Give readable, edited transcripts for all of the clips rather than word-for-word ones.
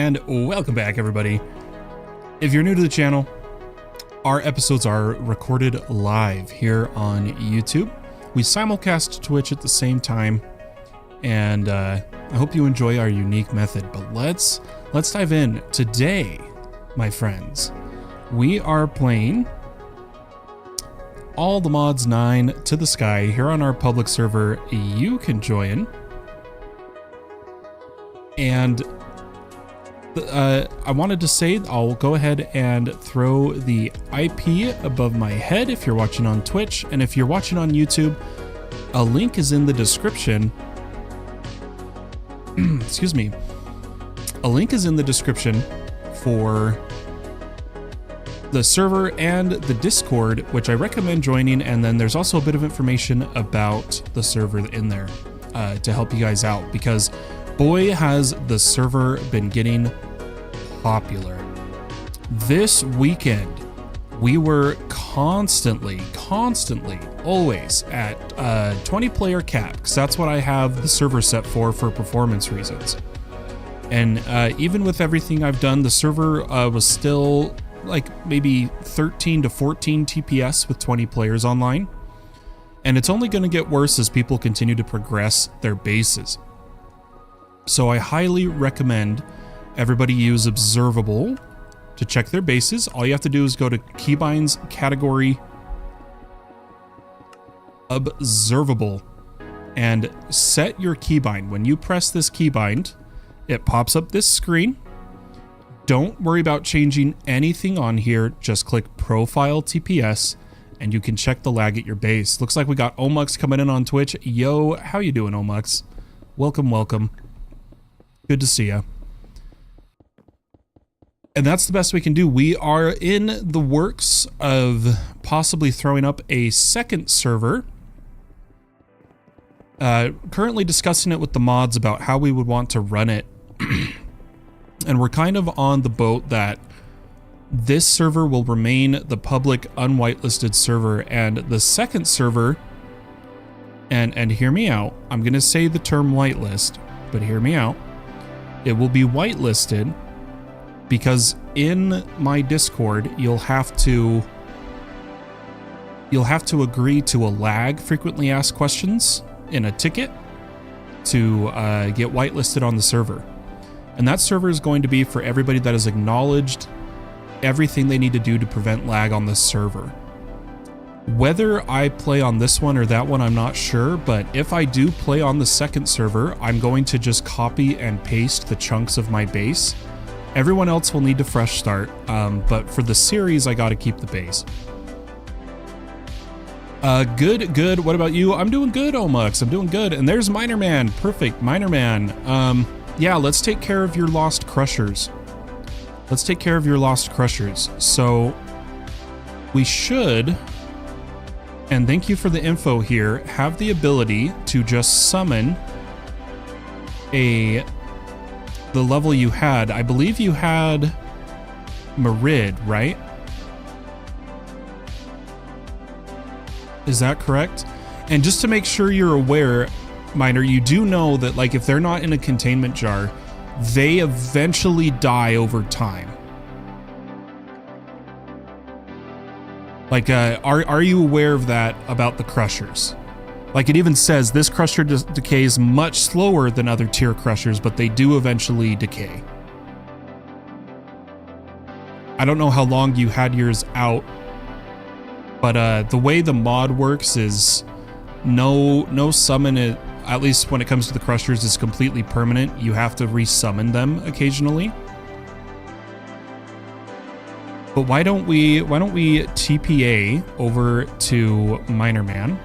and welcome back, everybody. If you're new to the channel, our episodes are recorded live here on YouTube. We simulcast to Twitch at the same time, and I hope you enjoy our unique method. But let's dive in. Today, my friends, we are playing all the mods 9 to the sky here on our public server. You can join. And I wanted to say, I'll go ahead and throw the IP above my head if you're watching on Twitch, and if you're watching on YouTube, a link is in the description. Excuse me. A link is in the description for the server and the Discord, which I recommend joining, and then there's also a bit of information about the server in there to help you guys out, because boy has the server been getting popular. This weekend we were constantly always at 20 player cap, because that's what I have the server set for performance reasons. And even with everything I've done, the server was still like maybe 13 to 14 TPS with 20 players online. And it's only going to get worse as people continue to progress their bases. So I highly recommend everybody use Observable to check their bases. All you have to do is go to Keybinds category Observable and set your keybind. When you press this keybind, it pops up this screen. Don't worry about changing anything on here. Just click Profile TPS and you can check the lag at your base. Looks like we got Omux coming in on Twitch. Yo, how you doing, Omux? Welcome, welcome. Good to see ya. And that's the best we can do. We are in the works of possibly throwing up a second server. Currently discussing it with the mods about how we would want to run it. And we're kind of on the boat that this server will remain the public unwhitelisted server, and the second server, and hear me out, I'm going to say the term whitelist, but hear me out. It will be whitelisted because in my Discord, you'll have to agree to a lag frequently asked questions in a ticket to get whitelisted on the server. And that server is going to be for everybody that has acknowledged everything they need to do to prevent lag on this server. Whether I play on this one or that one, I'm not sure, but if I do play on the second server, I'm going to just copy and paste the chunks of my base. Everyone else will need to fresh start, but for the series, I gotta keep the base. Good. What about you? I'm doing good, Omux. I'm doing good. And there's Miner Man. Perfect, Miner Man. Yeah, let's take care of your lost crushers. Let's take care of your lost crushers. So we should, and thank you for the info here, have the ability to just summon the level you had. I believe you had Marid, right? Is that correct? And just to make sure you're aware, Miner, you do know that, like, if they're not in a containment jar, they eventually die over time. Like, are you aware of that about the crushers? Like, it even says this crusher decays much slower than other tier crushers, but they do eventually decay. I don't know how long you had yours out, but the way the mod works is no summon, it, at least when it comes to the crushers, is completely permanent. You have to resummon them occasionally. But why don't we TPA over to Miner Man?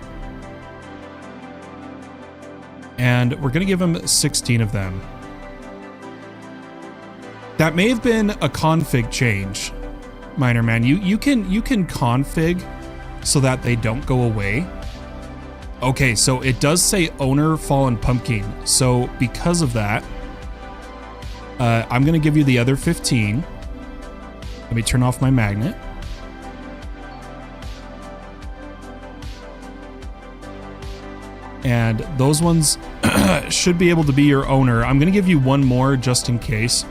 And we're gonna give him 16 of them. That may have been a config change, Miner Man. You can config so that they don't go away. Okay, so it does say owner fallen pumpkin. So because of that, I'm gonna give you the other 15. Let me turn off my magnet. And those ones should be able to be your owner. I'm going to give you one more just in case.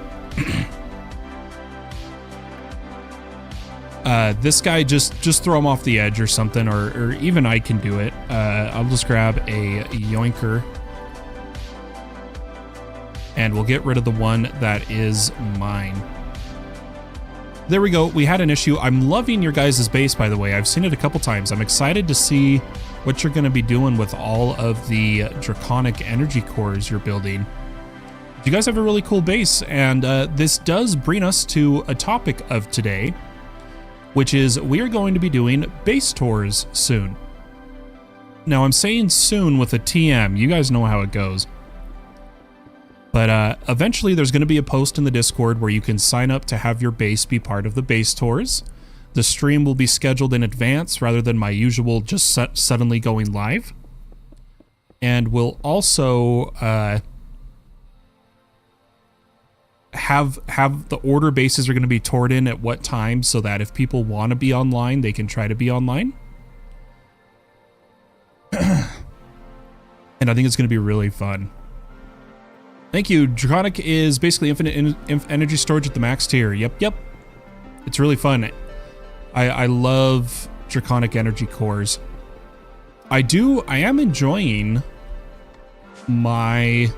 This guy, just throw him off the edge or something, or even I can do it. I'll just grab a yoinker. And we'll get rid of the one that is mine. There we go. We had an issue. I'm loving your guys' base, by the way. I've seen it a couple times. I'm excited to see what you're going to be doing with all of the draconic energy cores you're building. You guys have a really cool base, and this does bring us to a topic of today, which is we are going to be doing base tours soon. Now, I'm saying soon with a TM. You guys know how it goes. But eventually there's going to be a post in the Discord where you can sign up to have your base be part of the base tours. The stream will be scheduled in advance rather than my usual just suddenly going live. And we'll also have the order bases are going to be toured in at what time so that if people want to be online, they can try to be online. And I think it's going to be really fun. Thank you. Draconic is basically infinite energy storage at the max tier. Yep. It's really fun. I love Draconic energy cores. I am enjoying my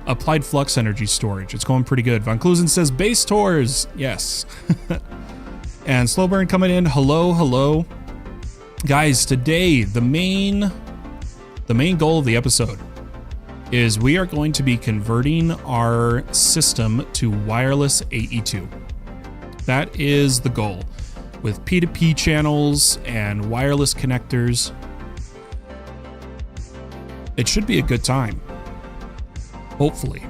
applied flux energy storage. It's going pretty good. Von Klusen says base tours. Yes. And Slowburn coming in. Hello. Guys, today the main goal of the episode is we are going to be converting our system to wireless AE2. That is the goal, with P2P channels and wireless connectors. It should be a good time, hopefully.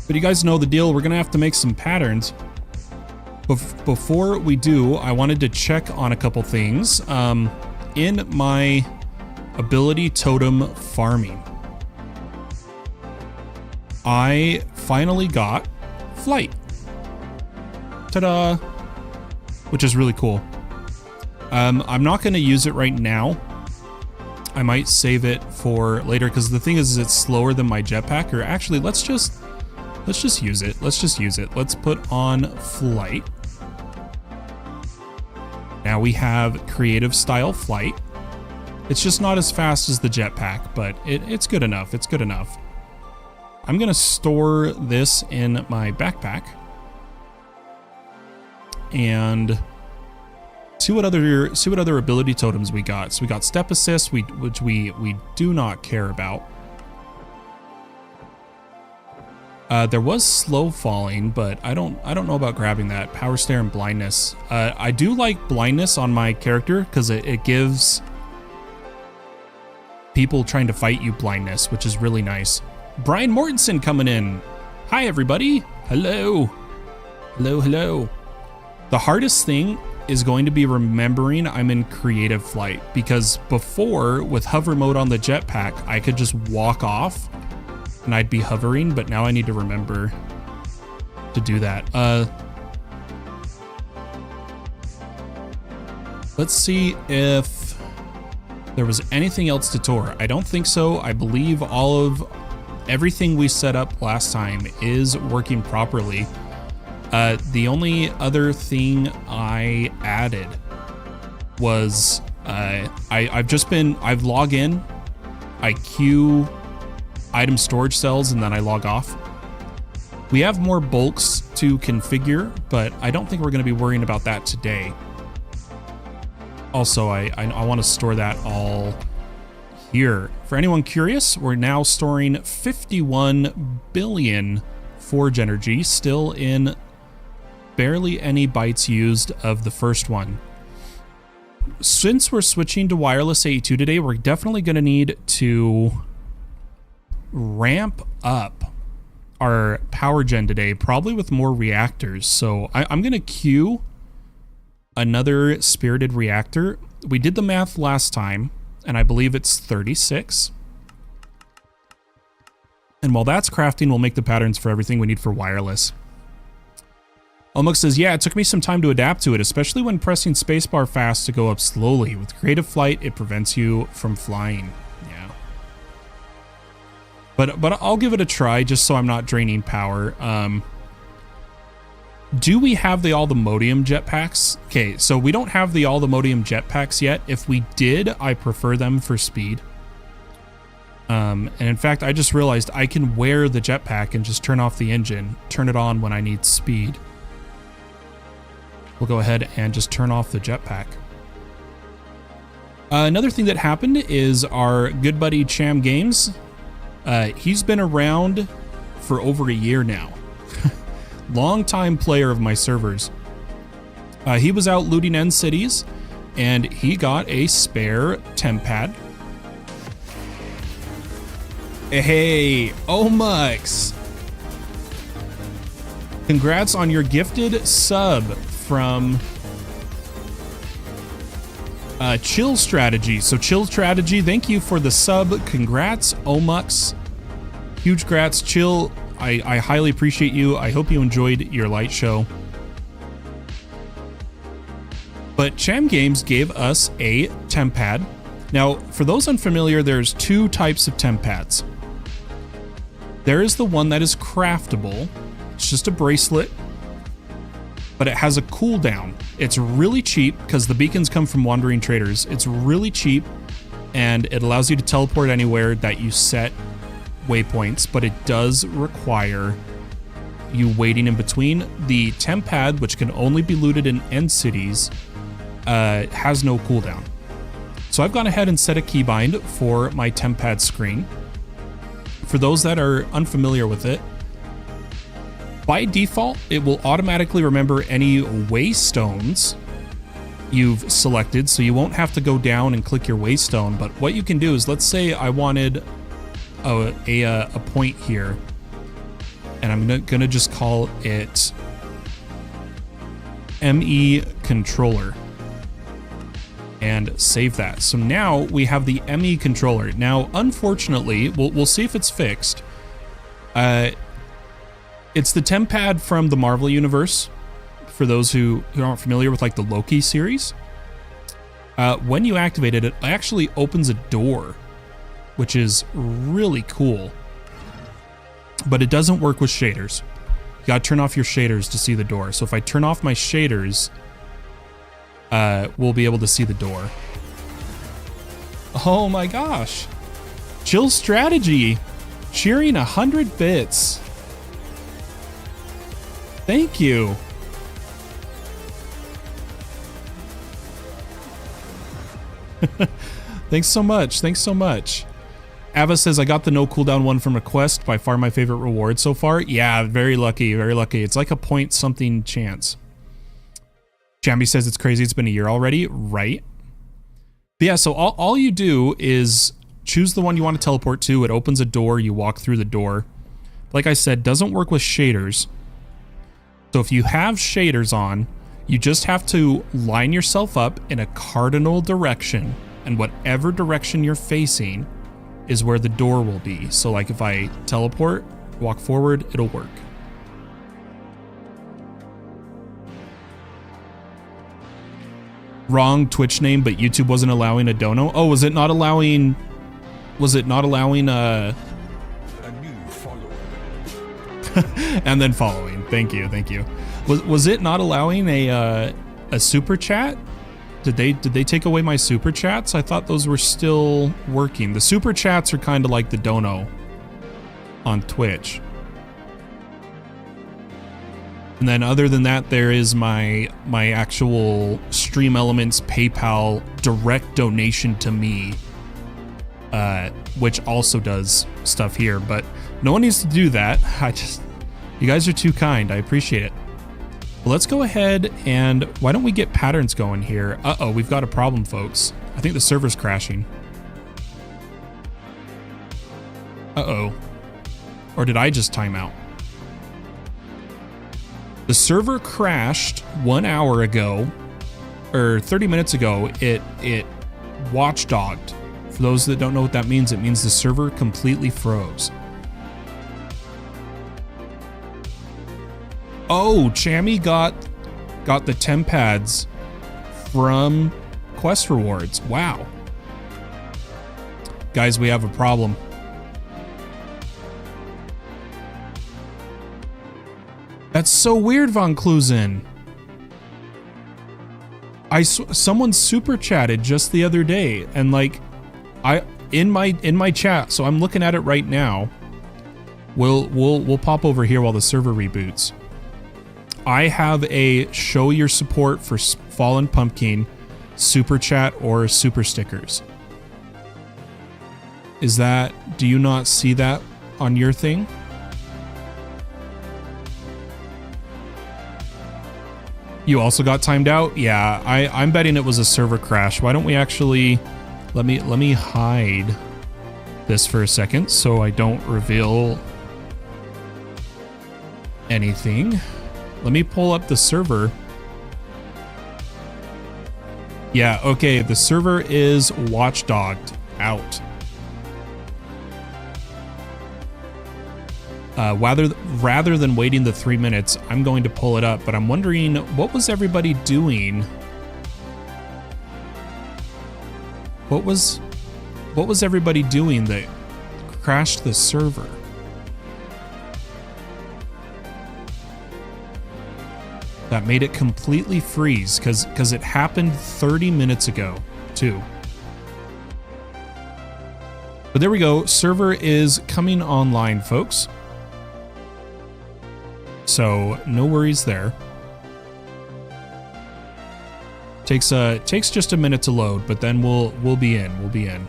But you guys know the deal. We're gonna have to make some patterns. Before we do, I wanted to check on a couple things. In my ability totem farming, I finally got flight. Ta-da! Which is really cool. I'm not going to use it right now. I might save it for later because the thing is it's slower than my jetpack. Or actually, let's just use it. Let's put on flight. Now we have creative style flight. It's just not as fast as the jetpack, but it's good enough. It's good enough. I'm gonna store this in my backpack and see what other ability totems we got. So we got step assist, which we do not care about. There was slow falling, but I don't know about grabbing that. Power stare and blindness. I do like blindness on my character because it gives people trying to fight you blindness, which is really nice. Brian Mortensen coming in. Hi everybody. Hello. The hardest thing is going to be remembering I'm in creative flight, because before with hover mode on the jetpack, I could just walk off and I'd be hovering, but now I need to remember to do that. Let's see if there was anything else to tour. I don't think so. I believe everything we set up last time is working properly. The only other thing I added was I've logged in, I queue item storage cells, and then I log off. We have more bulks to configure, but I don't think we're going to be worrying about that today. Also, I want to store that all here. For anyone curious, we're now storing 51 billion forge energy, still in barely any bytes used of the first one. Since we're switching to wireless AE2 today, we're definitely going to need to ramp up our power gen today, probably with more reactors. So I'm going to queue another spirited reactor. We did the math last time, and I believe it's 36. And while that's crafting, we'll make the patterns for everything we need for wireless. Omuk says, yeah, it took me some time to adapt to it, especially when pressing spacebar fast to go up slowly. With creative flight, it prevents you from flying. Yeah. But I'll give it a try just so I'm not draining power. Do we have all the Modium jetpacks? Okay, so we don't have all the Modium jetpacks yet. If we did, I prefer them for speed. And in fact, I just realized I can wear the jetpack and just turn off the engine, turn it on when I need speed. We'll go ahead and just turn off the jetpack. Another thing that happened is our good buddy Cham Games. He's been around for over a year now. Long-time player of my servers. He was out looting end cities, and he got a spare temp pad. Hey, Omux! Congrats on your gifted sub from Chill Strategy. So Chill Strategy, thank you for the sub. Congrats, Omux. Huge grats, Chill. I highly appreciate you. I hope you enjoyed your light show. But Cham Games gave us a temp pad. Now, for those unfamiliar, there's two types of temp pads. There is the one that is craftable. It's just a bracelet, but it has a cooldown. It's really cheap because the beacons come from Wandering Traders. It's really cheap, and it allows you to teleport anywhere that you set waypoints, but it does require you waiting in between. The temp pad, which can only be looted in end cities, has no cooldown. So I've gone ahead and set a keybind for my temp pad screen. For those that are unfamiliar with it, by default, it will automatically remember any waystones you've selected, so you won't have to go down and click your waystone. But what you can do is, let's say I wanted a point here, and I'm gonna just call it ME controller and save that. So now we have the ME controller. Now, unfortunately, we'll see if it's fixed. It's the temp pad from the Marvel Universe, for those who aren't familiar with like the Loki series. When you activate it, it actually opens a door, which is really cool. But it doesn't work with shaders. You gotta turn off your shaders to see the door. So if I turn off my shaders, we'll be able to see the door. Oh my gosh. Chill Strategy, cheering 100 bits. Thank you. Thanks so much. Thanks so much. Ava says, I got the no cooldown one from Request, by far my favorite reward so far. Yeah, very lucky, very lucky. It's like a point something chance. Jambi says it's crazy, it's been a year already. Right. But yeah, so all you do is choose the one you want to teleport to. It opens a door, you walk through the door. Like I said, doesn't work with shaders. So if you have shaders on, you just have to line yourself up in a cardinal direction, and whatever direction you're facing is where the door will be. So like if I teleport, walk forward, it'll work. Wrong Twitch name, but YouTube wasn't allowing a dono. Oh, was it not allowing a new follower? And then following. Thank you, thank you. Was it not allowing a super chat? Did they take away my super chats? I thought those were still working. The super chats are kind of like the dono on Twitch. And then other than that, there is my actual Stream Elements PayPal direct donation to me, which also does stuff here, but no one needs to do that. You guys are too kind. I appreciate it. Well, let's go ahead and why don't we get patterns going here? Uh-oh, we've got a problem, folks. I think the server's crashing. Uh-oh. Or did I just time out? The server crashed 1 hour ago, or 30 minutes ago. It watchdogged. For those that don't know what that means, it means the server completely froze. Oh, Chammy got the temp pads from quest rewards. Wow. Guys, we have a problem. That's so weird, Von Klusen. Someone super chatted just the other day, and like, in my chat, so I'm looking at it right now. We'll pop over here while the server reboots. I have a show your support for Fallen Pumpkin super chat or super stickers. Do you not see that on your thing? You also got timed out? Yeah, I'm betting it was a server crash. Why don't we actually, let me hide this for a second so I don't reveal anything. Let me pull up the server. Yeah, okay, the server is watchdogged out. Rather than waiting the 3 minutes, I'm going to pull it up, but I'm wondering, what was everybody doing? What was everybody doing that crashed the server? That made it completely freeze, because it happened 30 minutes ago, too. But there we go, server is coming online, folks. So no worries there. Takes just a minute to load, but then we'll be in. We'll be in.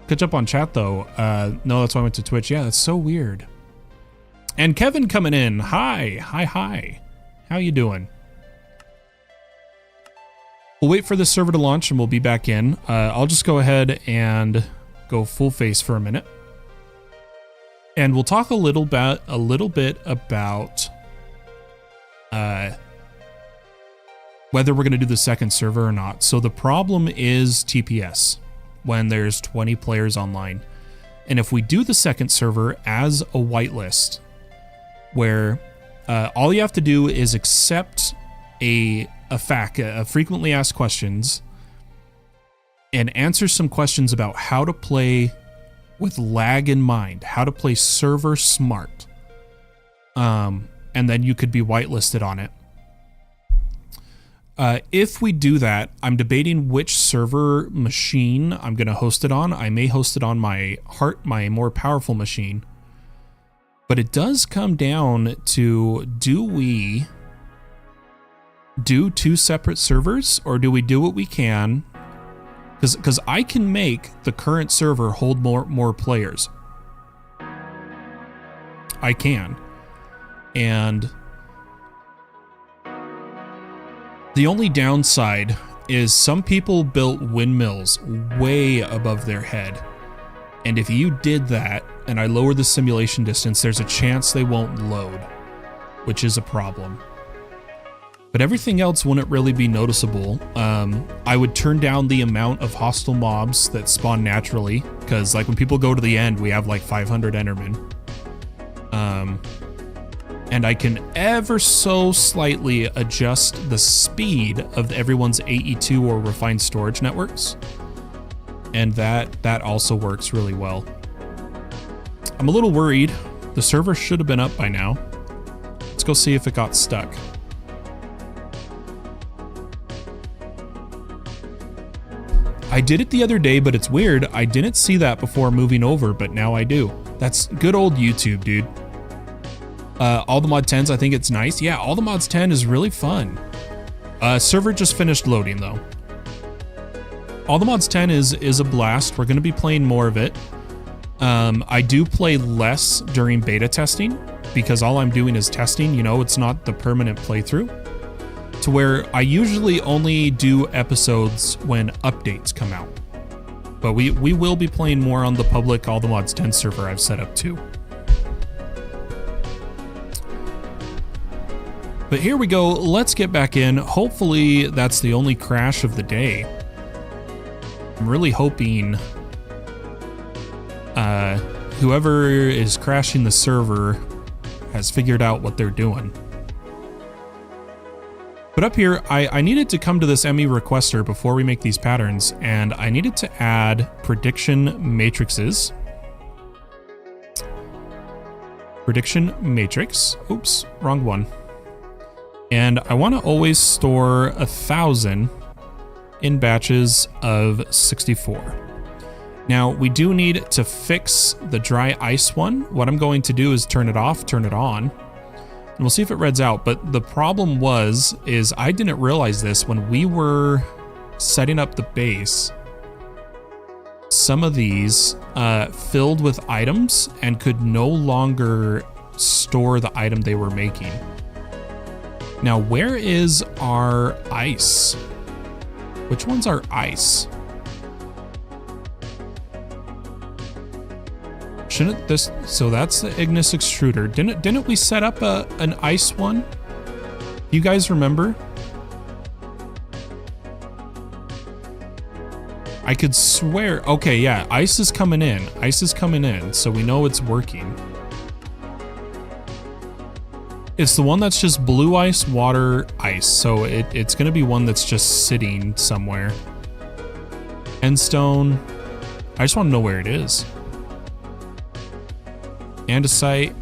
Catch up on chat though. No, that's why I went to Twitch. Yeah, that's so weird. And Kevin coming in. Hi. How you doing? We'll wait for the server to launch and we'll be back in. I'll just go ahead and go full face for a minute. And we'll talk a little bit about whether we're going to do the second server or not. So the problem is TPS when there's 20 players online. And if we do the second server as a whitelist, where all you have to do is accept a frequently asked questions and answer some questions about how to play with lag in mind, how to play server smart. And then you could be whitelisted on it. If we do that, I'm debating which server machine I'm going to host it on. I may host it on my more powerful machine. But it does come down to, do we do 2 separate servers, or do we do what we can? Because I can make the current server hold more players. I can. And the only downside is some people built windmills way above their head. And if you did that, and I lower the simulation distance, there's a chance they won't load, which is a problem. But everything else wouldn't really be noticeable. I would turn down the amount of hostile mobs that spawn naturally, because like when people go to the end, we have like 500 Endermen. And I can ever so slightly adjust the speed of everyone's AE2 or refined storage networks. And that also works really well. I'm a little worried. The server should have been up by now. Let's go see if it got stuck. I did it the other day, but it's weird. I didn't see that before moving over, but now I do. That's good old YouTube, dude. All the Mod 10s, I think it's nice. Yeah, All the Mods 10 is really fun. Server just finished loading, though. All the Mods 10 is a blast. We're going to be playing more of it. I do play less during beta testing, because all I'm doing is testing. You know, it's not the permanent playthrough. To where I usually only do episodes when updates come out. But we will be playing more on the public All the Mods 10 server I've set up too. But here we go, let's get back in. Hopefully that's the only crash of the day. I'm really hoping whoever is crashing the server has figured out what they're doing. But up here, I needed to come to this ME requester before we make these patterns, and I needed to add prediction matrices. prediction matrix. Oops, wrong one. And I want to always store 1,000 in batches of 64. Now we do need to fix the dry ice one. What I'm going to do is turn it off, turn it on, and we'll see if it reds out. But the problem is I didn't realize this when we were setting up the base. Some of these filled with items and could no longer store the item they were making. Now, where is our ice? Which one's our ice? Shouldn't this, so that's the Ignis extruder. Didn't we set up an ice one? You guys remember? I could swear, okay, yeah, ice is coming in. Ice is coming in, so we know it's working. It's the one that's just blue ice, water, ice. So it's gonna be one that's just sitting somewhere. Endstone. I just wanna know where it is. Andesite.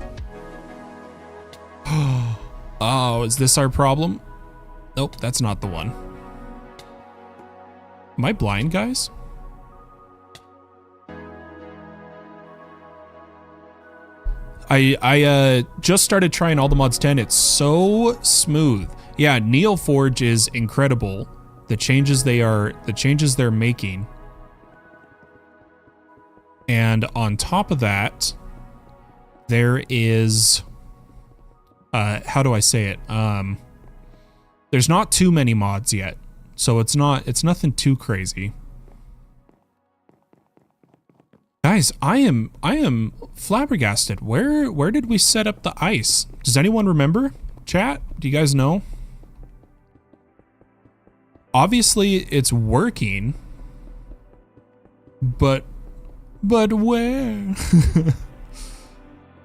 Oh, is this our problem? Nope, that's not the one. Am I blind, guys? I just started trying all the mods 10. It's so smooth. Yeah, Neoforge is incredible. The changes they're making. And on top of that, there is how do I say it? There's not too many mods yet. So it's nothing too crazy. Guys, I am flabbergasted. Where did we set up the ice? Does anyone remember? Chat, do you guys know? Obviously it's working. But where?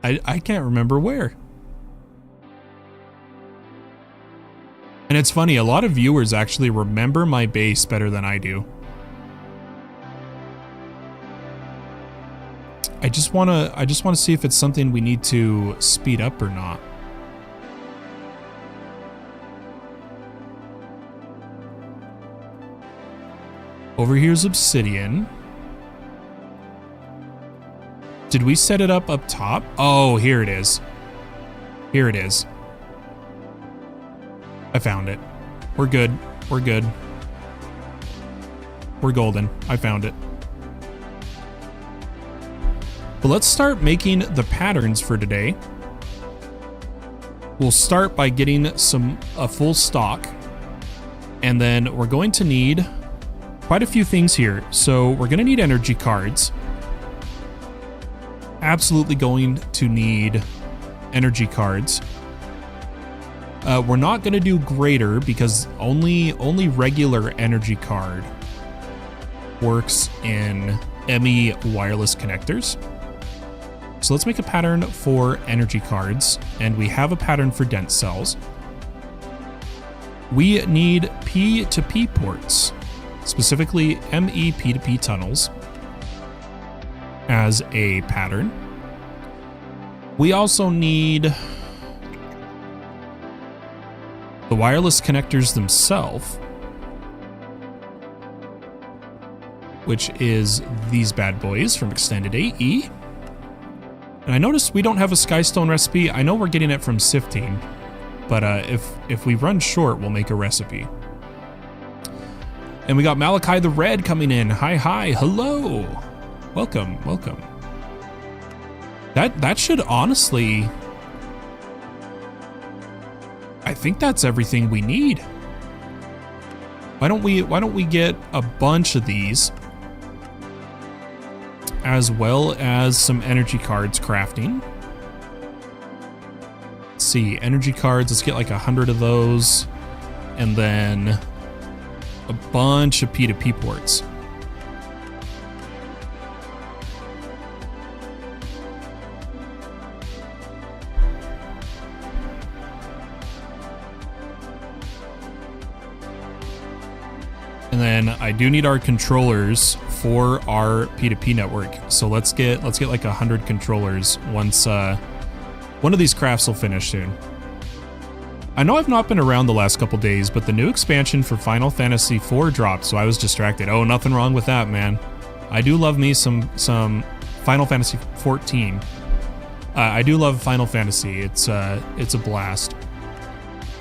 I can't remember where. And it's funny, a lot of viewers actually remember my base better than I do. I just wanna see if it's something we need to speed up or not. Over here's obsidian. Did we set it up top? Oh, here it is. Here it is. I found it. We're good. We're good. We're golden. I found it. But let's start making the patterns for today. We'll start by getting a full stock. And then we're going to need quite a few things here. So we're going to need energy cards. Absolutely going to need energy cards. We're not going to do greater because only regular energy card works in ME wireless connectors. So let's make a pattern for energy cards, and we have a pattern for dense cells. We need P2P ports, specifically ME P2P tunnels, as a pattern. We also need the wireless connectors themselves, which is these bad boys from Extended AE. And I noticed we don't have a Skystone recipe. I know we're getting it from sifting, but if we run short, we'll make a recipe. And we got Malachi the Red coming in. Hi, hello. Welcome, welcome. That should honestly, I think that's everything we need. Why don't we get a bunch of these, as well as some energy cards crafting. Let's see, energy cards, let's get like 100 of those, and then a bunch of P2P ports. And then I do need our controllers for our P2P network. So let's get like 100 controllers once One of these crafts will finish soon. I know I've not been around the last couple days, but the new expansion for Final Fantasy IV dropped, so I was distracted. Oh, nothing wrong with that, man. I do love me some Final Fantasy XIV. I do love Final Fantasy. It's a blast.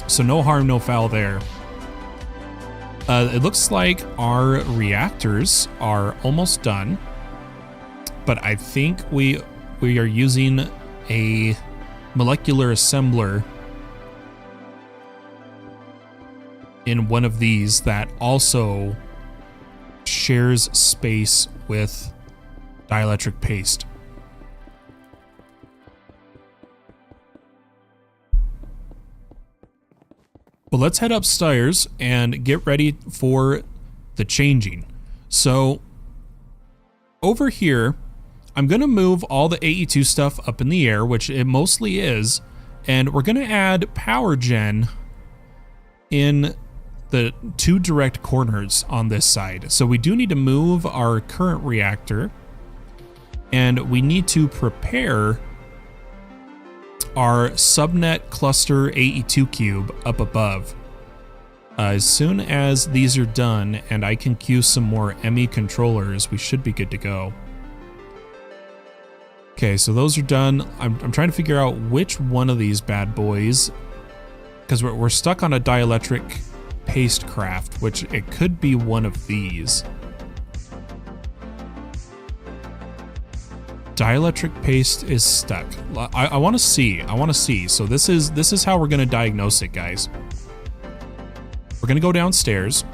So no harm, no foul there. It looks like our reactors are almost done, but I think we are using a molecular assembler in one of these that also shares space with dielectric paste. Well, let's head upstairs and get ready for the changing. So over here, I'm going to move all the AE2 stuff up in the air, which it mostly is, and we're going to add power gen in the 2 direct corners on this side. So we do need to move our current reactor, and we need to prepare our subnet cluster AE2 cube up above. As soon as these are done and I can queue some more ME controllers, we should be good to go. Okay, so those are done. I'm trying to figure out which one of these bad boys, because we're stuck on a dielectric paste craft, which it could be one of these. Dielectric paste is stuck. I want to see. So this is how we're going to diagnose it, guys. We're going to go downstairs.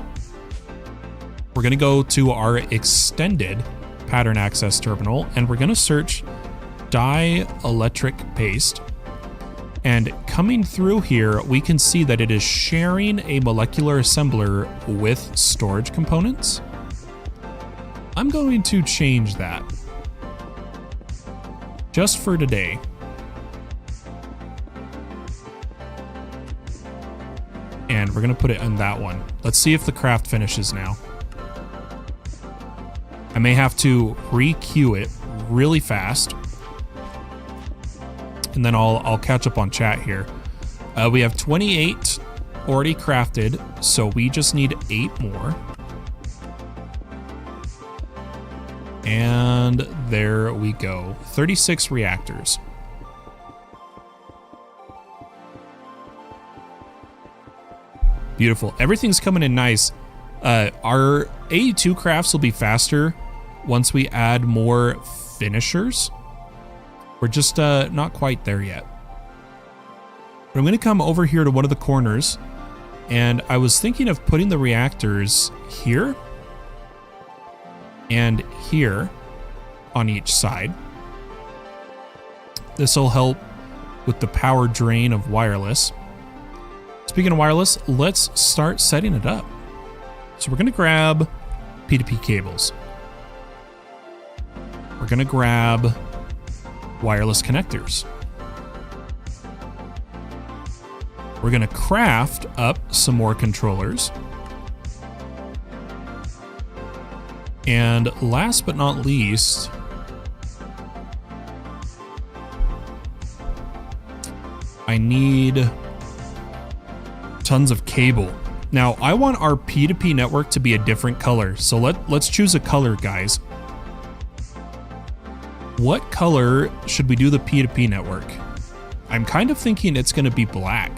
We're going to go to our extended pattern access terminal, and we're going to search dielectric paste. And coming through here, we can see that it is sharing a molecular assembler with storage components. I'm going to change that just for today. And we're gonna put it in that one. Let's see if the craft finishes now. I may have to re-queue it really fast, and then I'll catch up on chat here. We have 28 already crafted, so we just need 8 more. And there we go. 36 reactors. Beautiful. Everything's coming in nice. Our AE2 crafts will be faster once we add more finishers. We're just not quite there yet. But I'm going to come over here to one of the corners, and I was thinking of putting the reactors here and here on each side. This will help with the power drain of wireless. Speaking of wireless, let's start setting it up. So we're going to grab P2P cables. We're going to grab wireless connectors. We're going to craft up some more controllers. And last but not least, I need tons of cable. Now, I want our P2P network to be a different color. So let's choose a color, guys. What color should we do the P2P network? I'm kind of thinking it's going to be black.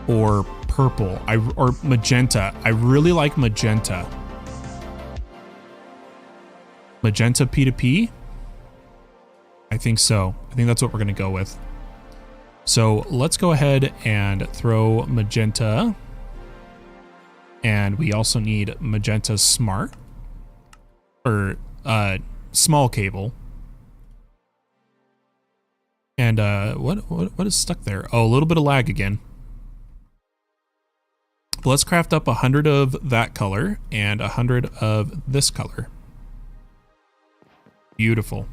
Or purple, or magenta. I really like magenta. Magenta P2P? I think so. I think that's what we're going to go with. So let's go ahead and throw magenta. And we also need magenta smart. Or small cable. And what is stuck there? Oh, a little bit of lag again. Let's craft up 100 of that color and 100 of this color. Beautiful.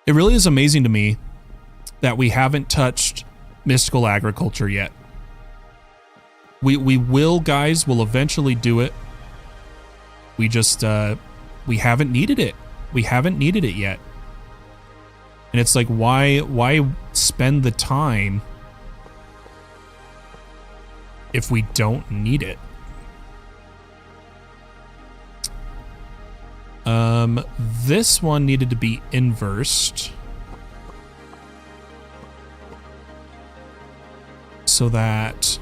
It really is amazing to me that we haven't touched mystical agriculture yet. We will, guys. We'll eventually do it. We just we haven't needed it. we haven't needed it yet. And it's like, why spend the time if we don't need it? This one needed to be inversed so that,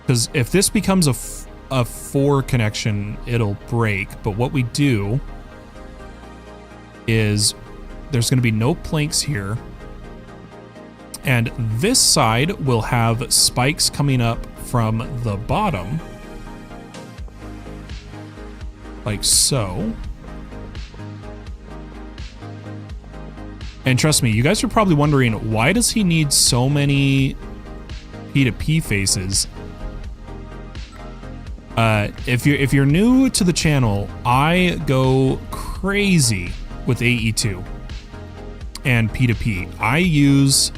because if this becomes a 4 connection, it'll break. But what we do is there's going to be no planks here, and this side will have spikes coming up from the bottom, like so. And trust me, you guys are probably wondering, why does he need so many P2P faces? If you're new to the channel, I go crazy with AE2 and P2P. I use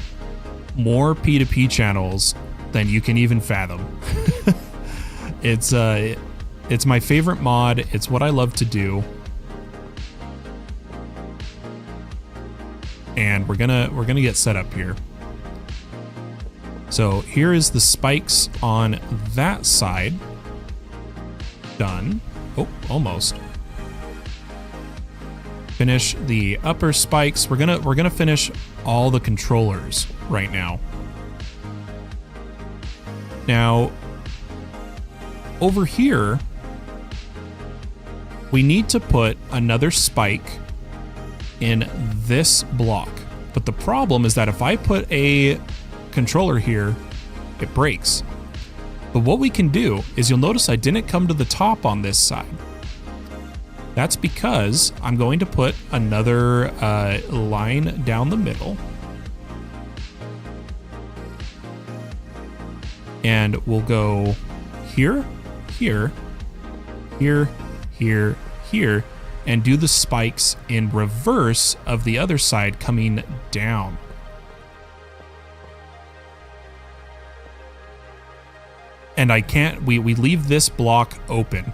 more P2P channels than you can even fathom. It's my favorite mod. It's what I love to do. And we're gonna get set up here. So here is the spikes on that side. Done. Oh, almost. Finish the upper spikes. We're gonna finish all the controllers right now. Now, over here, we need to put another spike in this block. But the problem is that if I put a controller here, it breaks. But what we can do is, you'll notice I didn't come to the top on this side. That's because I'm going to put another line down the middle. And we'll go here, here, here, here, here, and do the spikes in reverse of the other side coming down. And we leave this block open.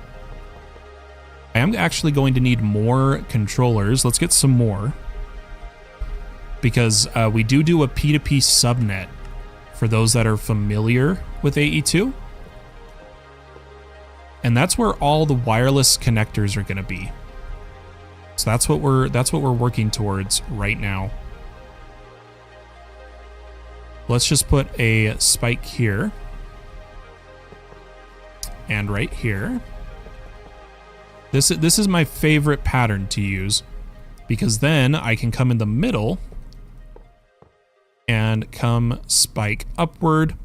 I am actually going to need more controllers. Let's get some more, because we do a P2P subnet for those that are familiar with AE2. And that's where all the wireless connectors are going to be. So that's what we're working towards right now. Let's just put a spike here and right here. This is my favorite pattern to use, because then I can come in the middle and come spike upward.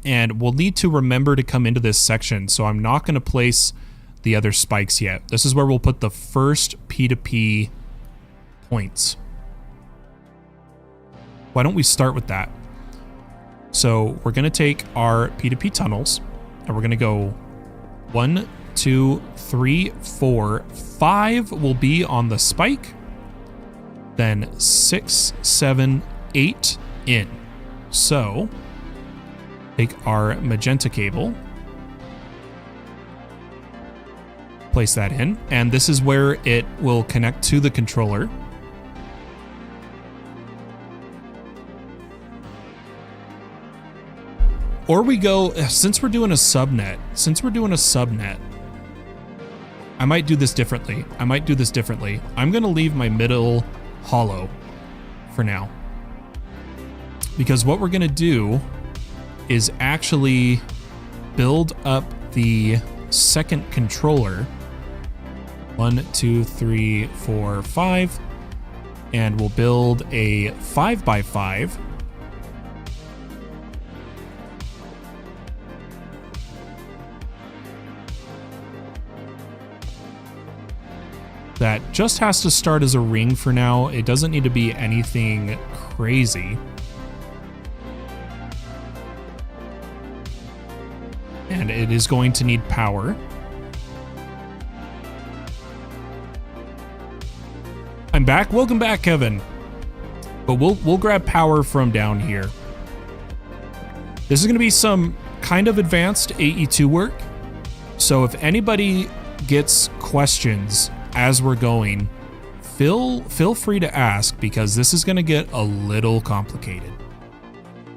And we'll need to remember to come into this section, so I'm not going to place the other spikes yet. This is where we'll put the first P2P points. Why don't we start with that? So we're going to take our P2P tunnels, and we're going to go 1, 2, 3, 4, 5 will be on the spike. Then 6, 7, 8 in. So take our magenta cable, place that in, and this is where it will connect to the controller. Or we go, since we're doing a subnet, I might do this differently. I'm going to leave my middle hollow for now, because what we're going to do is actually build up the second controller. 1, 2, 3, 4, 5, and we'll build a 5x5. That just has to start as a ring for now. It doesn't need to be anything crazy. And it is going to need power. I'm back. Welcome back, Kevin. But we'll grab power from down here. This is going to be some kind of advanced AE2 work. So if anybody gets questions as we're going, feel free to ask, because this is going to get a little complicated.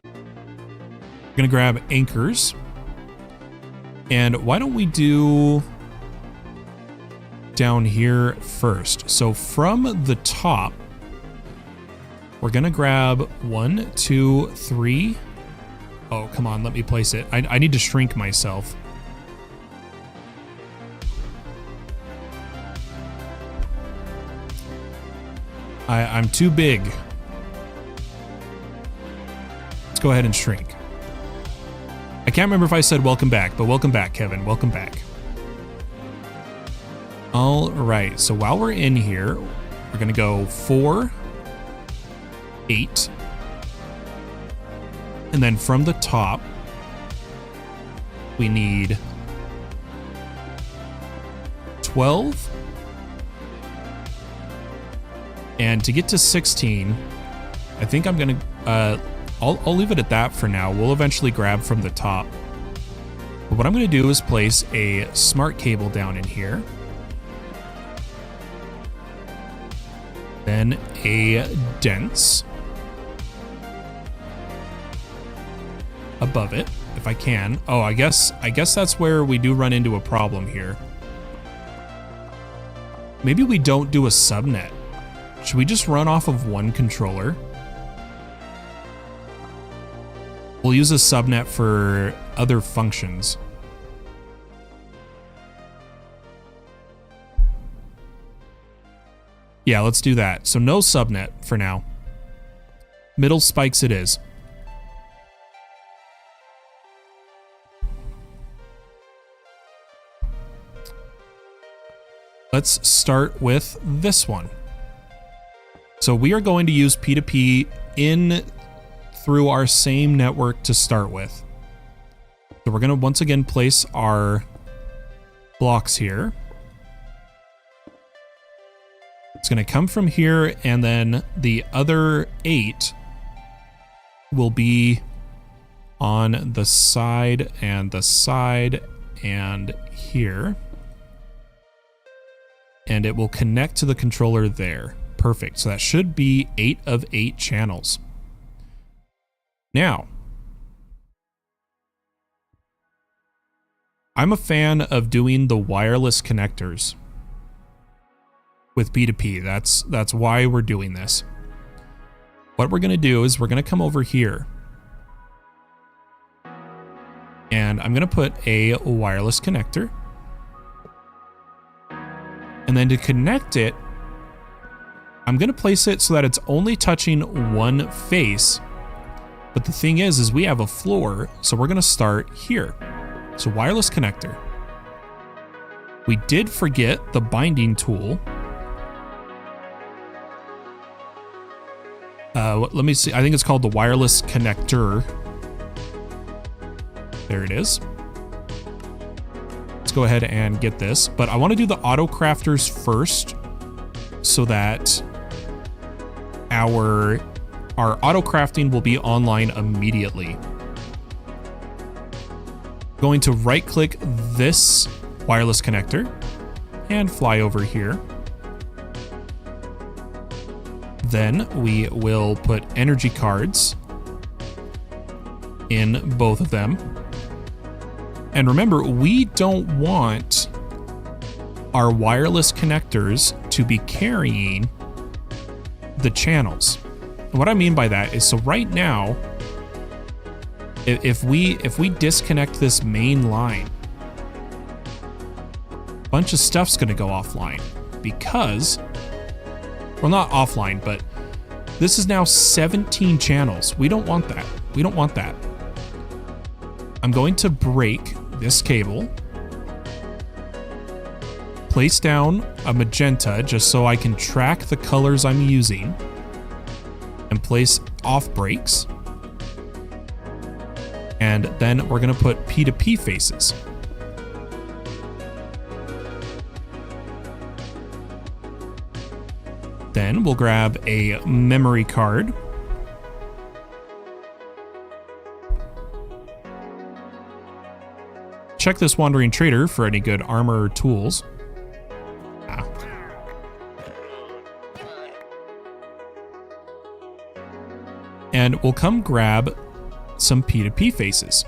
We're going to grab anchors. And why don't we do down here first? So from the top, we're going to grab 1, 2, 3. Oh, come on, let me place it. I need to shrink myself. I'm too big. Let's go ahead and shrink. I can't remember if I said welcome back, but welcome back, Kevin. Welcome back. All right, so while we're in here, we're going to go 4, 8. And then from the top, we need 12. And to get to 16, I think I'm going to, I'll leave it at that for now. We'll eventually grab from the top. But what I'm going to do is place a smart cable down in here. Then a dense above it, if I can. Oh, I guess that's where we do run into a problem here. Maybe we don't do a subnet. Should we just run off of one controller? We'll use a subnet for other functions. Yeah, let's do that. So no subnet for now. Middle spikes it is. Let's start with this one. So we are going to use P2P in through our same network to start with. So we're going to once again place our blocks here. It's going to come from here, and then the other 8 will be on the side and here. And it will connect to the controller there. Perfect. So that should be 8 of 8 channels. Now, I'm a fan of doing the wireless connectors with P2P. That's why we're doing this. What we're going to do is we're going to come over here. And I'm going to put a wireless connector. And then to connect it, I'm going to place it so that it's only touching one face. But the thing is we have a floor, so we're going to start here. So wireless connector. We did forget the binding tool. Let me see. I think it's called the wireless connector. There it is. Let's go ahead and get this. But I want to do the auto crafters first so that our auto crafting will be online immediately. Going to right click this wireless connector and fly over here. Then we will put energy cards in both of them. And remember, we don't want our wireless connectors to be carrying the channels. And what I mean by that is, so right now, if we disconnect this main line, a bunch of stuff's going to go offline because, well, not offline, but this is now 17 channels. We don't want that. We don't want that. I'm going to break this cable, place down a magenta just so I can track the colors I'm using, and place off breaks. And then we're going to put P2P faces. Then we'll grab a memory card. Check this wandering trader for any good armor or tools. And we'll come grab some P2P faces.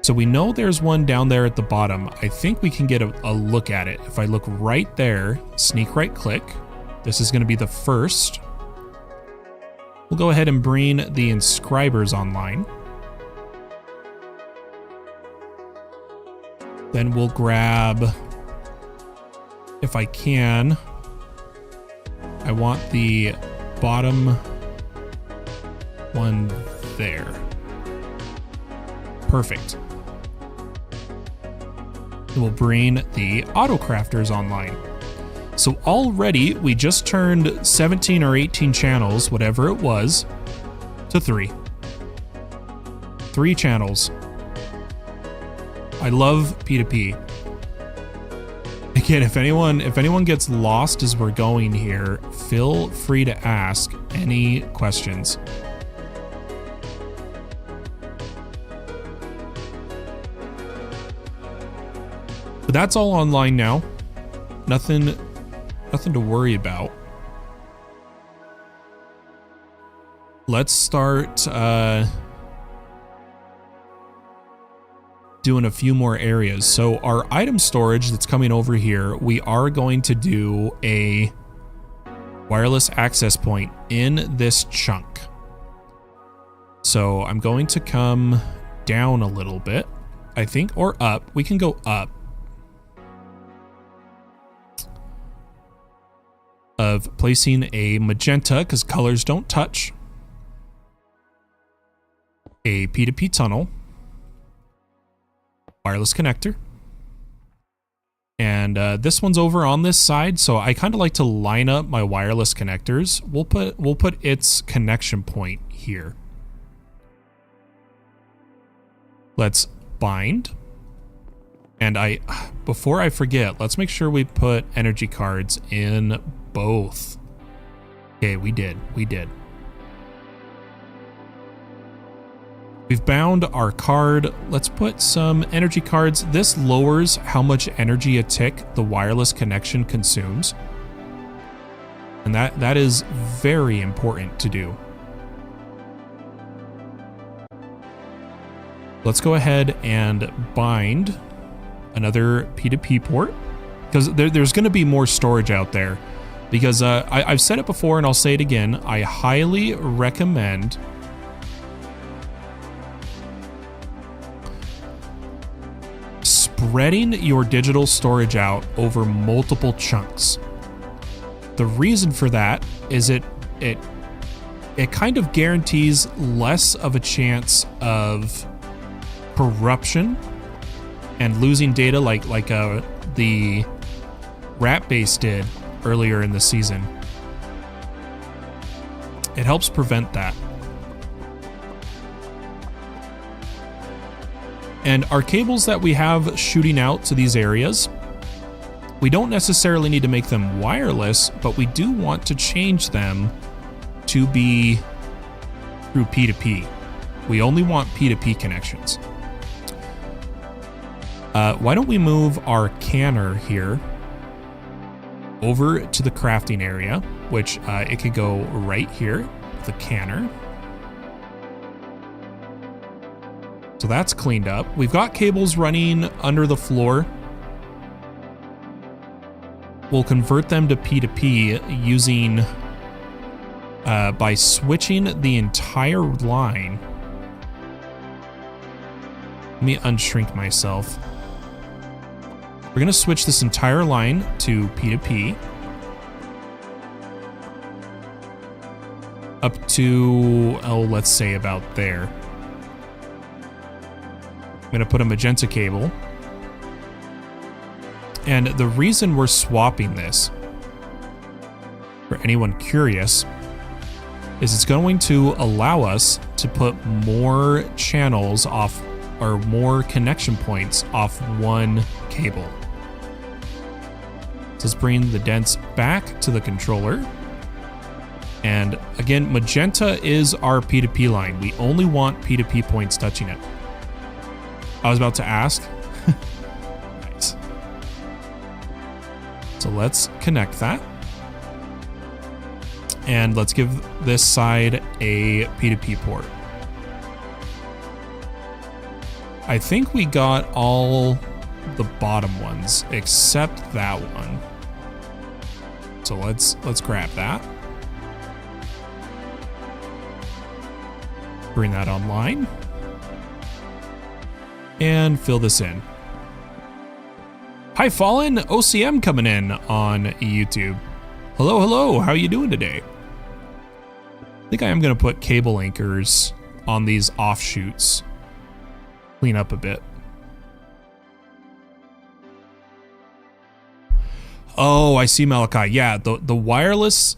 So we know there's one down there at the bottom. I think we can get a look at it. If I look right there, sneak right click, this is going to be the first. We'll go ahead and bring the inscribers online. Then we'll grab, if I can, I want the bottom one there. Perfect. We'll bring the auto crafters online. So already we just turned 17 or 18 channels, whatever it was, to 3. 3 channels. I love P2P. Again, if anyone gets lost as we're going here, feel free to ask any questions. But that's all online now. Nothing to worry about. Let's start doing a few more areas. So our item storage that's coming over here, we are going to do a wireless access point in this chunk. So I'm going to come down a little bit, I think, or up. We can go up. Of placing a magenta, because colors don't touch, a P2P tunnel, wireless connector, and this one's over on this side, so I kind of like to line up my wireless connectors. We'll put its connection point here. Let's bind. And before I forget, let's make sure we put energy cards in both. Okay, we did. We've bound our card. Let's put some energy cards. This lowers how much energy a tick the wireless connection consumes. And that is very important to do. Let's go ahead and bind another P2P port, because there's going to be more storage out there. Because I've said it before and I'll say it again, I highly recommend spreading your digital storage out over multiple chunks. The reason for that is it kind of guarantees less of a chance of corruption and losing data like the rat base did earlier in the season. It helps prevent that. And our cables that we have shooting out to these areas, we don't necessarily need to make them wireless, but we do want to change them to be through P2P. We only want P2P connections. Why don't we move our canner here over to the crafting area, which it could go right here, the canner. So that's cleaned up. We've got cables running under the floor. We'll convert them to P2P using, by switching the entire line. Let me unshrink myself. We're going to switch this entire line to P2P. Up to, let's say about there. I'm going to put a magenta cable. And the reason we're swapping this, for anyone curious, is it's going to allow us to put more channels off, or more connection points off one cable. So let's bring the dents back to the controller. And again, magenta is our P2P line. We only want P2P points touching it. I was about to ask. Nice. So let's connect that. And let's give this side a P2P port. I think we got all the bottom ones except that one. So let's grab that. Bring that online. And fill this in. Hi Fallen, OCM coming in on YouTube. Hello, hello, how you doing today? I think I am gonna put cable anchors on these offshoots. Clean up a bit. Oh, I see, Malachi. Yeah, the wireless,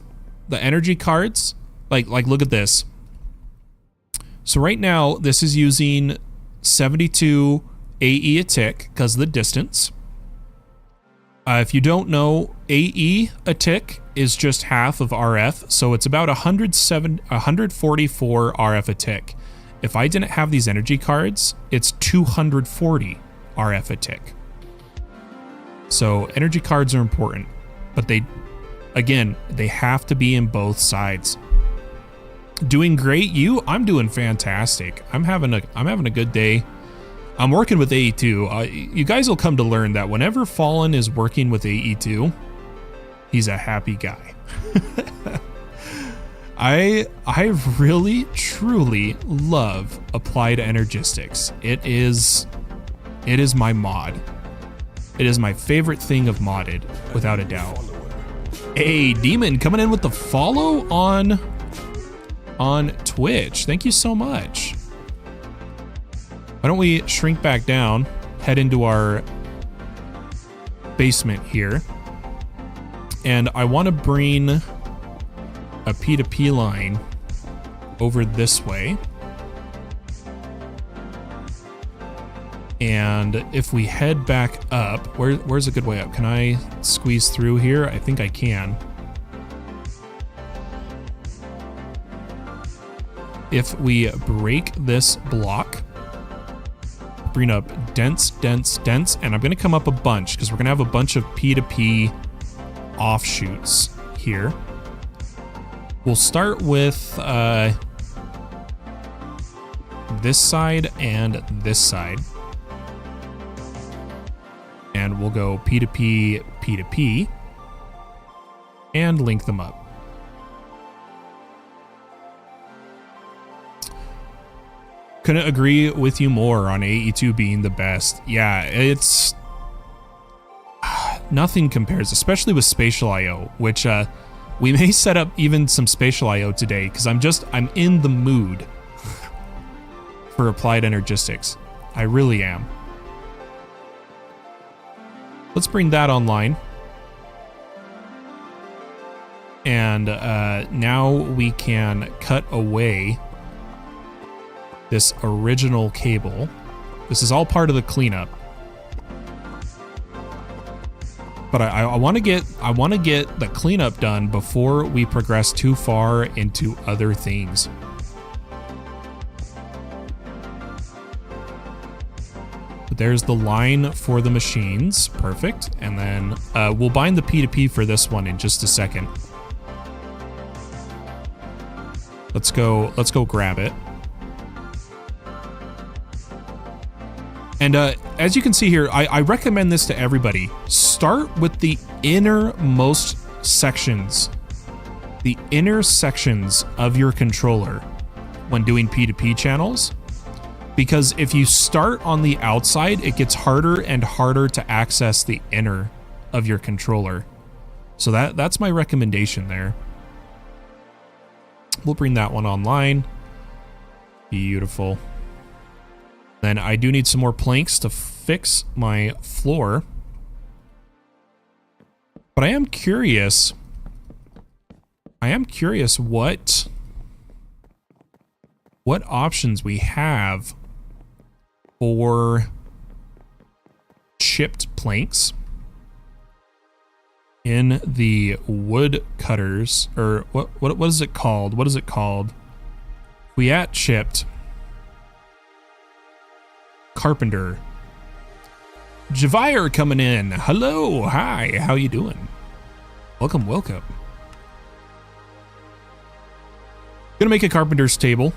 the energy cards, like look at this. So right now, this is using 72 AE a tick because of the distance. If you don't know, AE a tick is just half of RF, so it's about 144 RF a tick. If I didn't have these energy cards, it's 240 RF a tick. So energy cards are important, but they have to be in both sides. Doing great, you? I'm doing fantastic. I'm having a good day. I'm working with AE2. You guys will come to learn that whenever Fallen is working with AE2, he's a happy guy. I really truly love applied energistics. It is my mod. It is my favorite thing of modded, without a doubt. Hey, Demon coming in with the follow on Twitch. Thank you so much. Why don't we shrink back down, head into our basement here. And I want to bring a P2P line over this way. And if we head back up, where's a good way up? Can I squeeze through here? I think I can. If we break this block, bring up dense, dense, dense, and I'm gonna come up a bunch because we're gonna have a bunch of P2P offshoots here. We'll start with this side and this side. And we'll go P2P, P2P, and link them up. Couldn't agree with you more on AE2 being the best. Yeah, it's... nothing compares, especially with Spatial IO, which we may set up even some Spatial IO today, because I'm in the mood for applied energistics. I really am. Let's bring that online. And now we can cut away this original cable. This is all part of the cleanup. But I want to get the cleanup done before we progress too far into other things. But there's the line for the machines, perfect. And then we'll bind the P2P for this one in just a second. Let's go grab it. And as you can see here, I recommend this to everybody. Start with the innermost sections, the inner sections of your controller when doing P2P channels. Because if you start on the outside, it gets harder and harder to access the inner of your controller. So that's my recommendation there. We'll bring that one online. Beautiful. Then I do need some more planks to fix my floor. But I am curious what options we have for chipped planks in the wood cutters, or what is it called? What is it called? We at chipped carpenter. Javire coming in. Hello, hi, how you doing? Welcome, welcome. Gonna make a carpenter's table,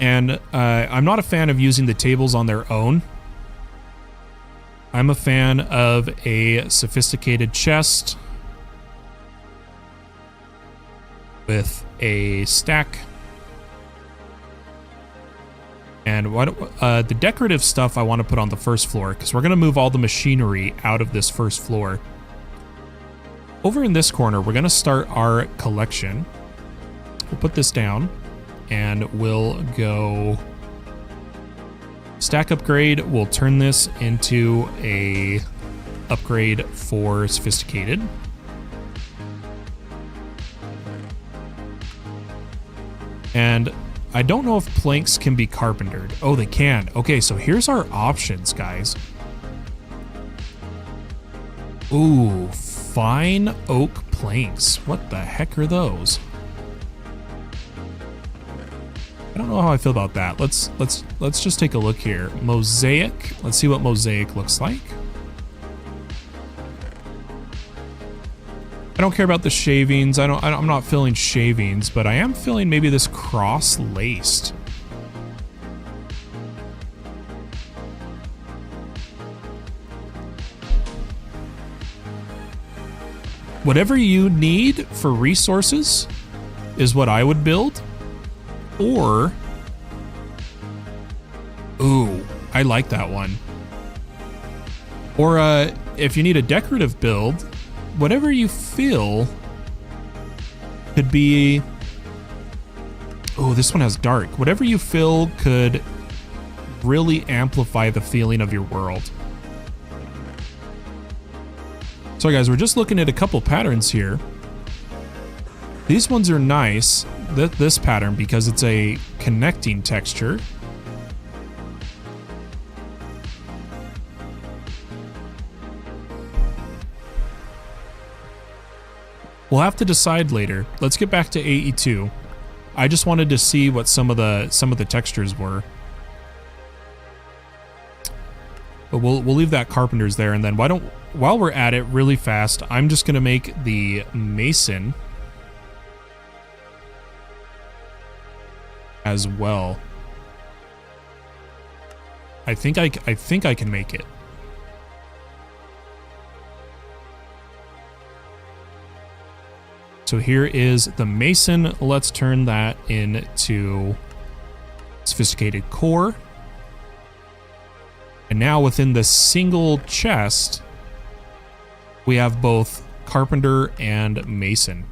and I'm not a fan of using the tables on their own. I'm a fan of a sophisticated chest with a stack. And the decorative stuff I want to put on the first floor, because we're going to move all the machinery out of this first floor. Over in this corner, we're going to start our collection. We'll put this down, and we'll go stack upgrade. We'll turn this into a upgrade for sophisticated. And I don't know if planks can be carpentered. Oh, they can. Okay, so here's our options, guys. Ooh, fine oak planks. What the heck are those? I don't know how I feel about that. Let's just take a look here. Mosaic. Let's see what mosaic looks like. I don't care about the shavings. I'm not feeling shavings, but I am feeling maybe this cross-laced. Whatever you need for resources is what I would build. Or, ooh, I like that one. Or if you need a decorative build, whatever you feel could be... Oh, this one has dark. Whatever you feel could really amplify the feeling of your world. So guys, we're just looking at a couple patterns here. These ones are nice, this pattern, because it's a connecting texture. We'll have to decide later. Let's get back to AE2. I just wanted to see what some of the textures were. But we'll leave that carpenter's there, and then while we're at it really fast, I'm just gonna make the mason as well. I think I can make it. So here is the mason. Let's turn that into sophisticated core. And now within the single chest, we have both carpenter and mason.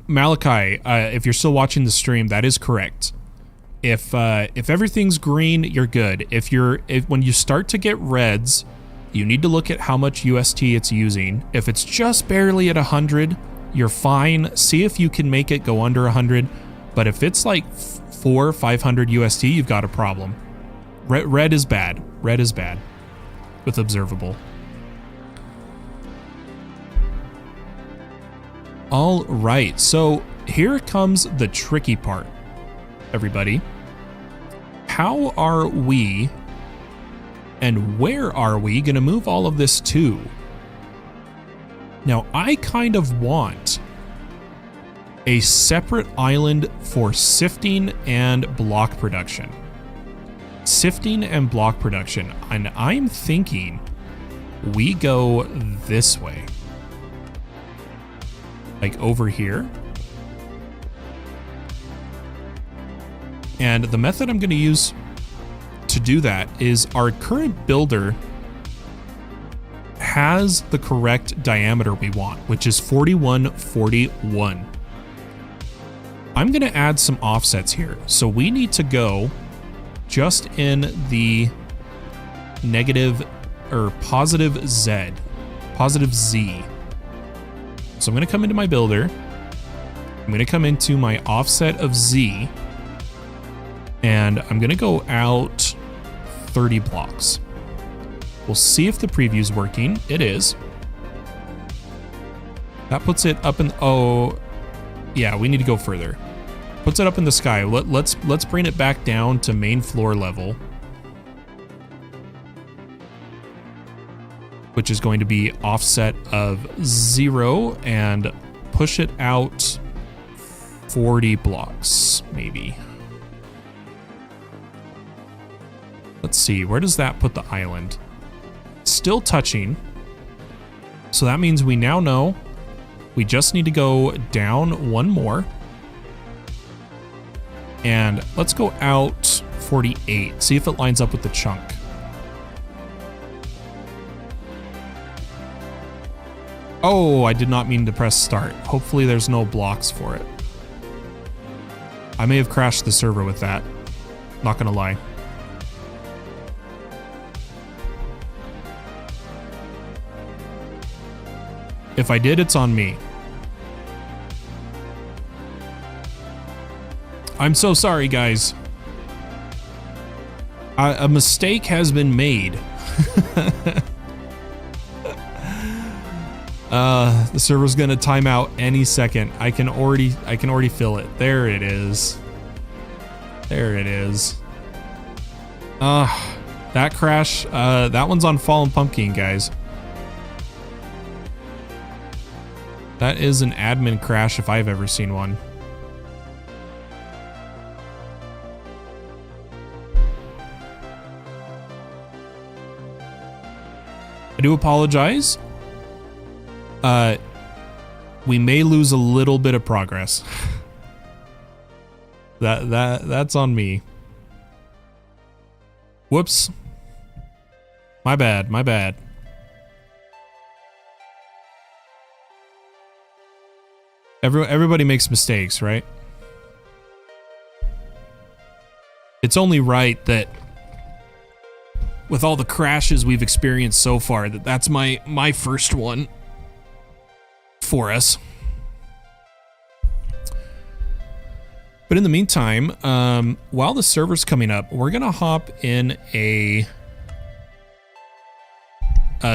Malachi, if you're still watching the stream, that is correct. If everything's green, you're good. When you start to get reds, you need to look at how much UST it's using. If it's just barely at 100, you're fine. See if you can make it go under 100. But if it's like 400 or 500 UST, you've got a problem. Red is bad. Red is bad with observable. All right, so here comes the tricky part, everybody. How are we and where are we going to move all of this to? Now, I kind of want a separate island for sifting and block production. Sifting and block production, and I'm thinking we go this way. Like over here. And the method I'm going to use to do that is our current builder has the correct diameter we want, which is 4141. I'm going to add some offsets here. So we need to go just in the negative or positive Z. Positive Z. So I'm going to come into my builder. I'm going to come into my offset of Z. And I'm going to go out 30 blocks. We'll see if the preview's working. It is. That puts it up in... Oh, yeah, we need to go further. Puts it up in the sky. Let's bring it back down to main floor level. which is going to be offset of 0 and push it out 40 blocks, maybe. Let's see, where does that put the island? Still touching. So that means we now know we just need to go down one more. And let's go out 48, see if it lines up with the chunk. Oh, I did not mean to press start. Hopefully there's no blocks for it. I may have crashed the server with that. Not gonna lie. If I did, it's on me. I'm so sorry, guys. A mistake has been made. The server's gonna time out any second. I can already feel it. There it is. There it is. That crash, that one's on Fallen Pumpkin, guys. That is an admin crash if I've ever seen one. I do apologize. We may lose a little bit of progress. That's on me. Whoops. My bad, my bad. Everybody makes mistakes, right? It's only right that with all the crashes we've experienced so far, that's my first one for us. But in the meantime, while the server's coming up, we're gonna hop in a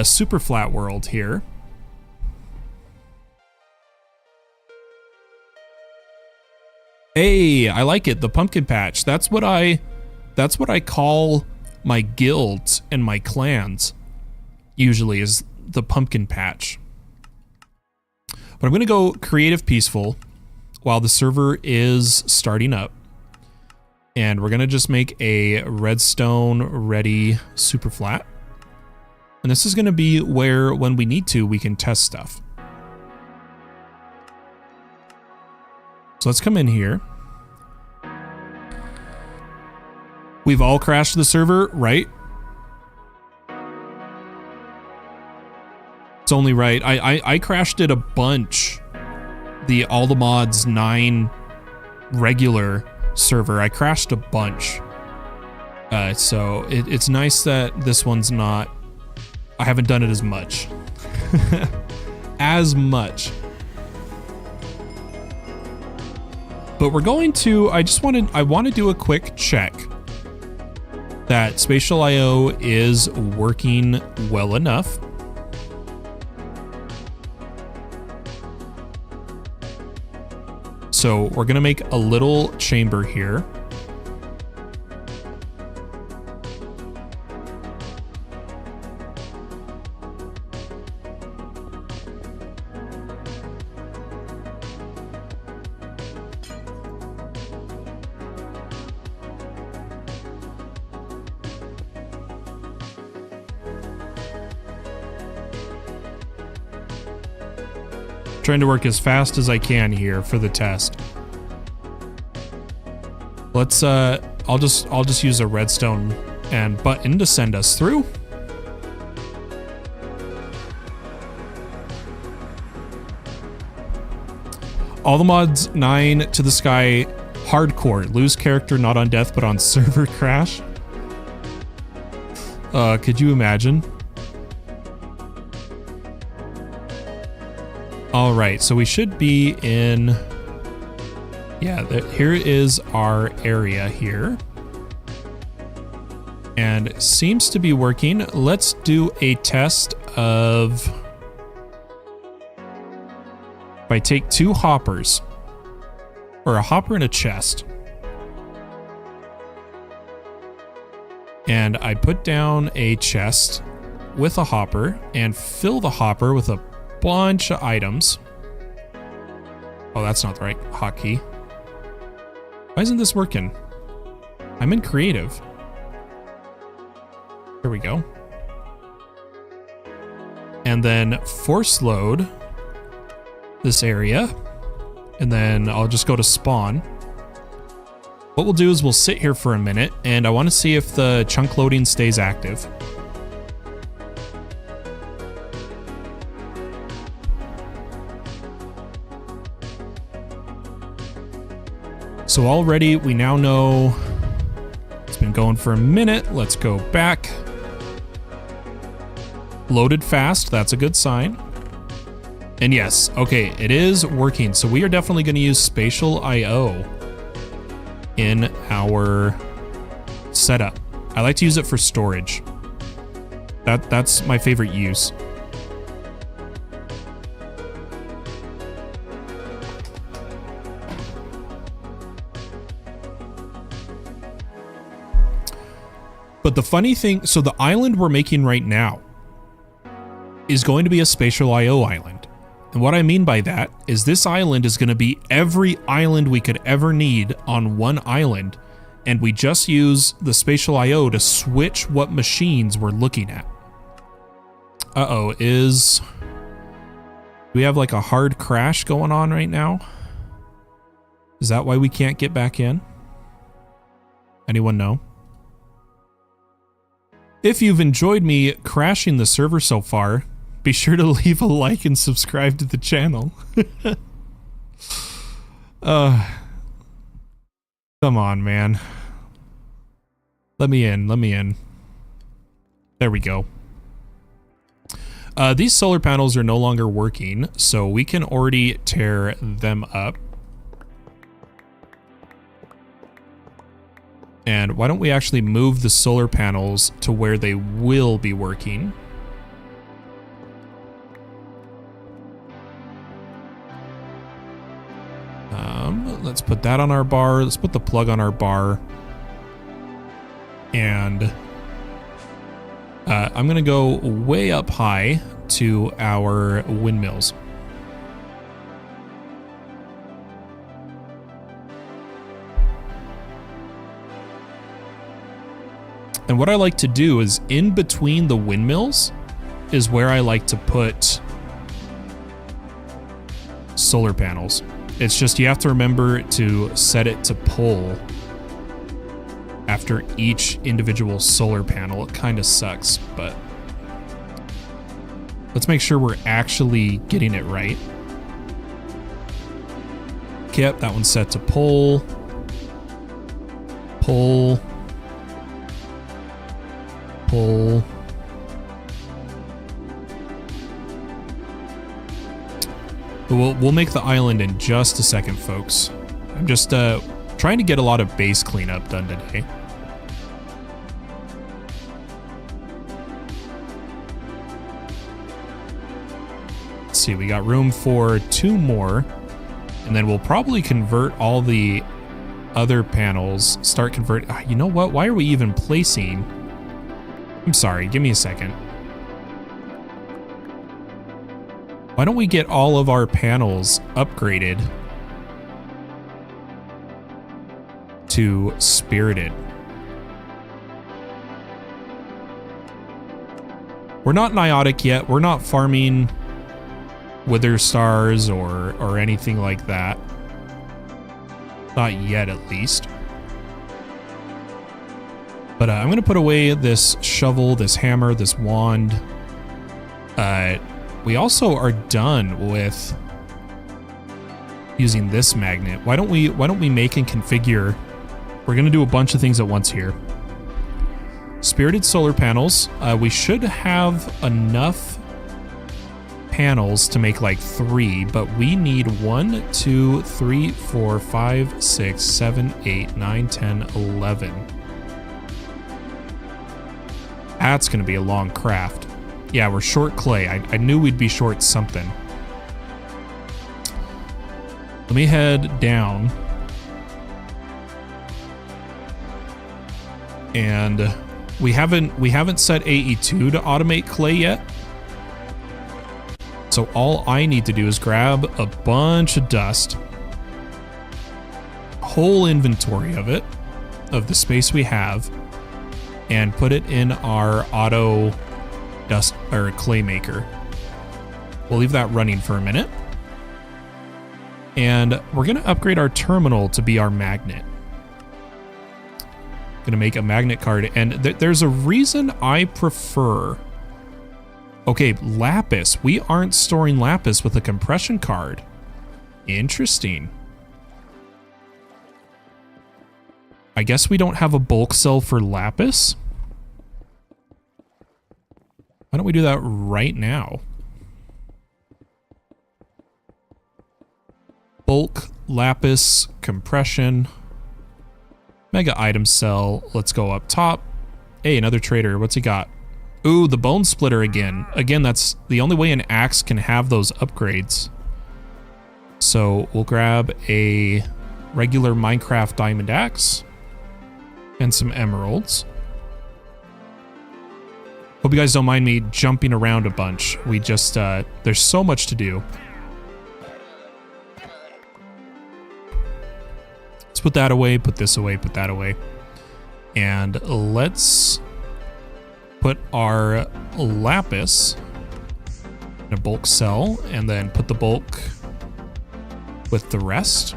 super flat world here. Hey, I like it, the pumpkin patch. That's what I call my guilds and my clans, usually, is the pumpkin patch. But I'm gonna go creative peaceful while the server is starting up. And we're gonna just make a redstone ready super flat. And this is gonna be where, when we need to, we can test stuff. So let's come in here. We've all crashed the server, right? It's only right. I crashed it a bunch. The All the Mods 9 regular server, I crashed a bunch. So it's nice that this one's not... I haven't done it as much. As much. But we're going to... I want to do a quick check that Spatial IO is working well enough. So we're gonna make a little chamber here. Trying to work as fast as I can here for the test. Let's I'll just use a redstone and button to send us through. All the Mods 9 to the sky hardcore. Lose character not on death but on server crash. Could you imagine? All right, so we should be in, yeah, here is our area here. And it seems to be working. Let's do a test of, if I take 2 hoppers, or a hopper and a chest, and I put down a chest with a hopper and fill the hopper with a bunch of items. Oh, that's not the right hotkey. Why isn't this working? I'm in creative. There we go. And then force load this area. And then I'll just go to spawn. What we'll do is we'll sit here for a minute, and I want to see if the chunk loading stays active. So already we now know it's been going for a minute. Let's go back. Loaded fast, that's a good sign. And yes, okay, it is working. So we are definitely going to use Spatial IO in our setup. I like to use it for storage. That's my favorite use. But the funny thing, so the island we're making right now is going to be a Spatial IO island. And what I mean by that is this island is going to be every island we could ever need on one island, and we just use the Spatial IO to switch what machines we're looking at. Uh-oh, do we have like a hard crash going on right now? Is that why we can't get back in? Anyone know? If you've enjoyed me crashing the server so far, be sure to leave a like and subscribe to the channel. Come on, man. Let me in. There we go. These solar panels are no longer working, so we can already tear them up. And why don't we actually move the solar panels to where they will be working? Let's put that on our bar. Let's put the plug on our bar. And I'm going to go way up high to our windmills. And what I like to do is in between the windmills is where I like to put solar panels. It's just you have to remember to set it to pull after each individual solar panel. It kind of sucks, but let's make sure we're actually getting it right. Yep, that one's set to pull. Pull. Pull. We'll make the island in just a second, folks. I'm just trying to get a lot of base cleanup done today. Let's see, we got room for 2 more, and then we'll probably convert all the other panels. Start convert. You know what? Why are we even placing? I'm sorry. Give me a second. Why don't we get all of our panels upgraded to Spirited? We're not Niotic yet. We're not farming Wither Stars or anything like that. Not yet, at least. But I'm going to put away this shovel, this hammer, this wand. We also are done with using this magnet. Why don't we make and configure? We're going to do a bunch of things at once here. Spirited solar panels. We should have enough panels to make like 3, but we need 1, 2, 3, 4, 5, 6, 7, 8, 9, 10, 11. That's going to be a long craft. Yeah, we're short clay. I knew we'd be short something. Let me head down. And We haven't set AE2 to automate clay yet. So all I need to do is grab a bunch of dust, whole inventory of it, of the space we have, and put it in our auto dust or clay maker. We'll leave that running for a minute. And we're going to upgrade our terminal to be our magnet. Going to make a magnet card. And there's a reason I prefer... Okay, lapis. We aren't storing lapis with a compression card. Interesting. I guess we don't have a bulk cell for lapis. Why don't we do that right now? Bulk, lapis, compression, mega item cell. Let's go up top. Hey, another trader. What's he got? Ooh, the bone splitter again. Again, that's the only way an axe can have those upgrades. So we'll grab a regular Minecraft diamond axe and some emeralds. Hope you guys don't mind me jumping around a bunch. We just, there's so much to do. Let's put that away, put this away, put that away. And let's put our lapis in a bulk cell and then put the bulk with the rest.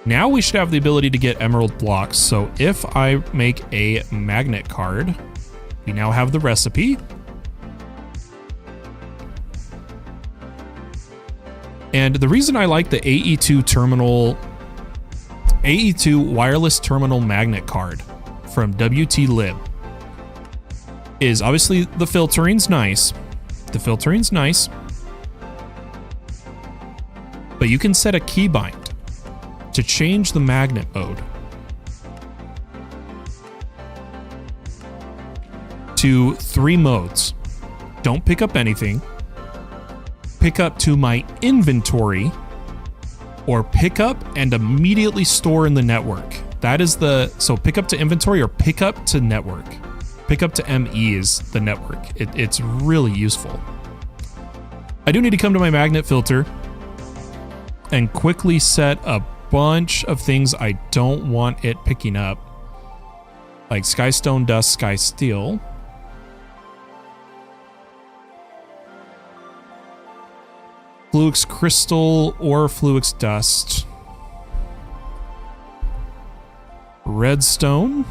Now we should have the ability to get emerald blocks. So if I make a magnet card, we now have the recipe. And the reason I like the AE2 terminal, AE2 wireless terminal magnet card from WT-Lib is obviously the filtering's nice. The filtering's nice. But you can set a keybind to change the magnet mode to 3 modes. Don't pick up anything, pick up to my inventory, or pick up and immediately store in the network. That is the, so pick up to inventory or pick up to network. Pick up to ME is the network. It's really useful. I do need to come to my magnet filter and quickly set a bunch of things I don't want it picking up, like skystone dust, sky steel. Fluix crystal or Fluix dust. Redstone.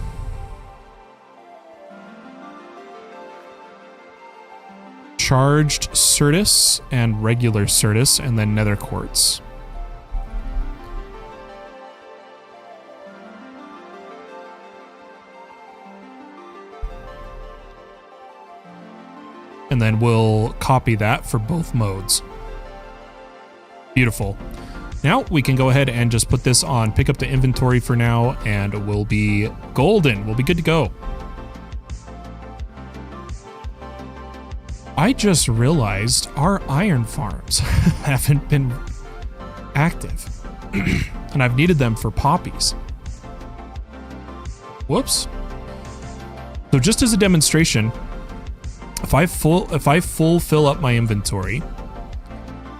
Charged Certus and regular Certus, and then nether quartz. And then we'll copy that for both modes. Beautiful. Now we can go ahead and just put this on pick up to inventory for now, and we'll be golden. We'll be good to go. I just realized our iron farms haven't been active, and I've needed them for poppies. Whoops. So just as a demonstration, if I fill up my inventory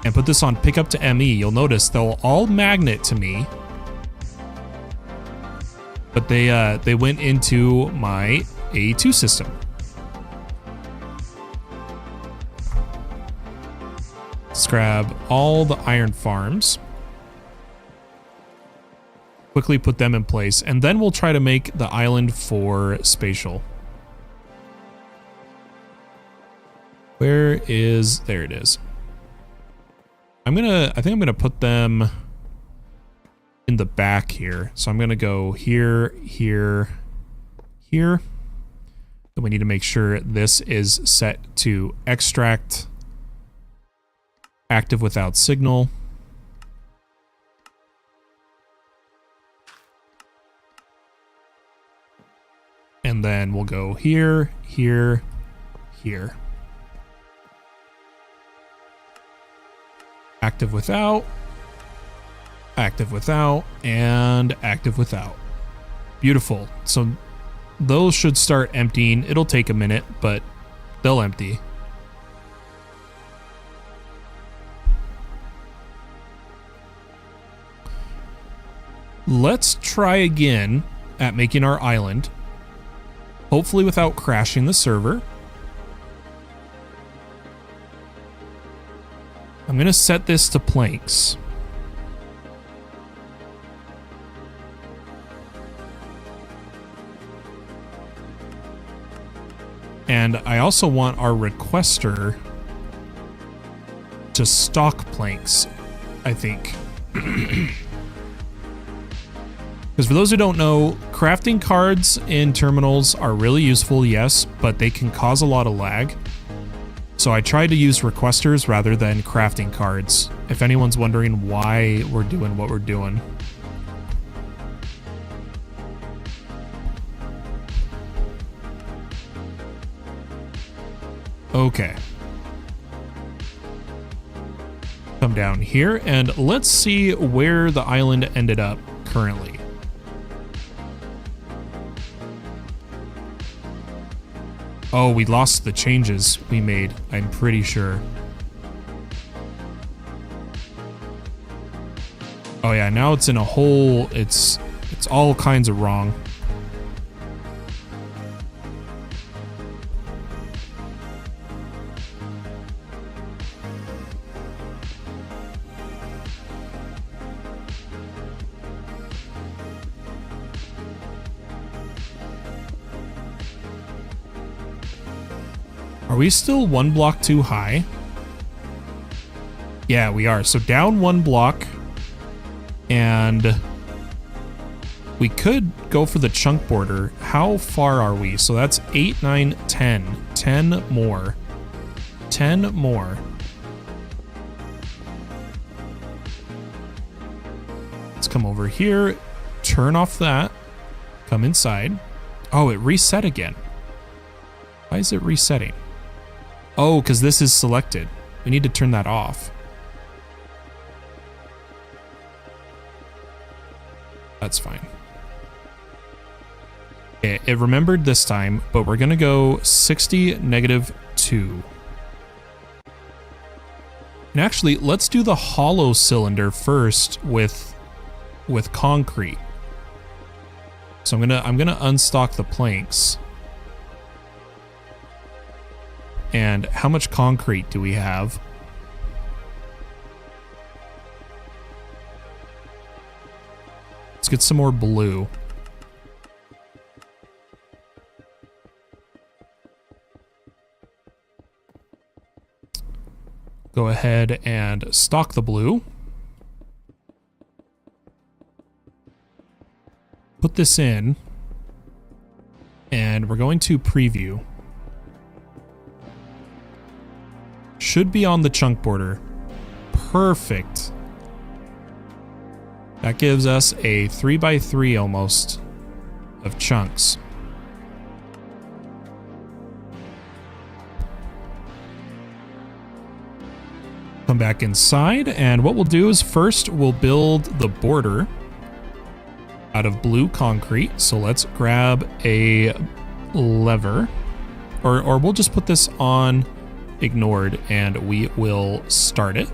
and put this on pick up to ME, you'll notice they'll all magnet to me, but they went into my AE2 system. Let's grab all the iron farms, quickly put them in place, and then we'll try to make the island for Spatial. Where is, there it is. I think I'm gonna put them in the back here. So I'm gonna go here, here, here. Then we need to make sure this is set to extract active without signal. And then we'll go here, here, here. Active without, and active without. Beautiful. So those should start emptying. It'll take a minute, but they'll empty. Let's try again at making our island, hopefully without crashing the server. I'm going to set this to planks. And I also want our requester to stock planks, I think. Because for those who don't know, crafting cards in terminals are really useful, yes, but they can cause a lot of lag. So I try to use requesters rather than crafting cards, if anyone's wondering why we're doing what we're doing. Okay. Come down here and let's see where the island ended up currently. Oh, we lost the changes we made, I'm pretty sure. Oh yeah, now it's in a hole. It's all kinds of wrong. Are we still one block too high? Yeah, we are. So down one block, and we could go for the chunk border. How far are we? So that's 8, 9, 10. 10 more. 10 more. Let's come over here, turn off that, come inside. Oh, it reset again. Why is it resetting? Oh, because this is selected. We need to turn that off. That's fine. Okay, it remembered this time, but we're gonna go 60, -2. And actually, let's do the hollow cylinder first with concrete. So I'm gonna unstock the planks. And how much concrete do we have? Let's get some more blue. Go ahead and stock the blue. Put this in. And we're going to preview. Should be on the chunk border. Perfect. That gives us a 3x3 almost of chunks. Come back inside, and what we'll do is first we'll build the border out of blue concrete. So let's grab a lever, or we'll just put this on ignored and we will start it.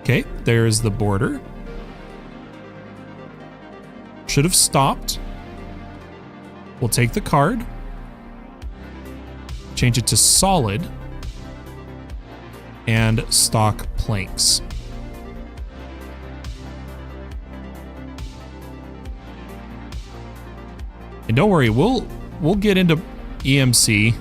Okay, there's the border. Should have stopped. We'll take the card, change it to solid, and stock planks. And don't worry, we'll get into EMC.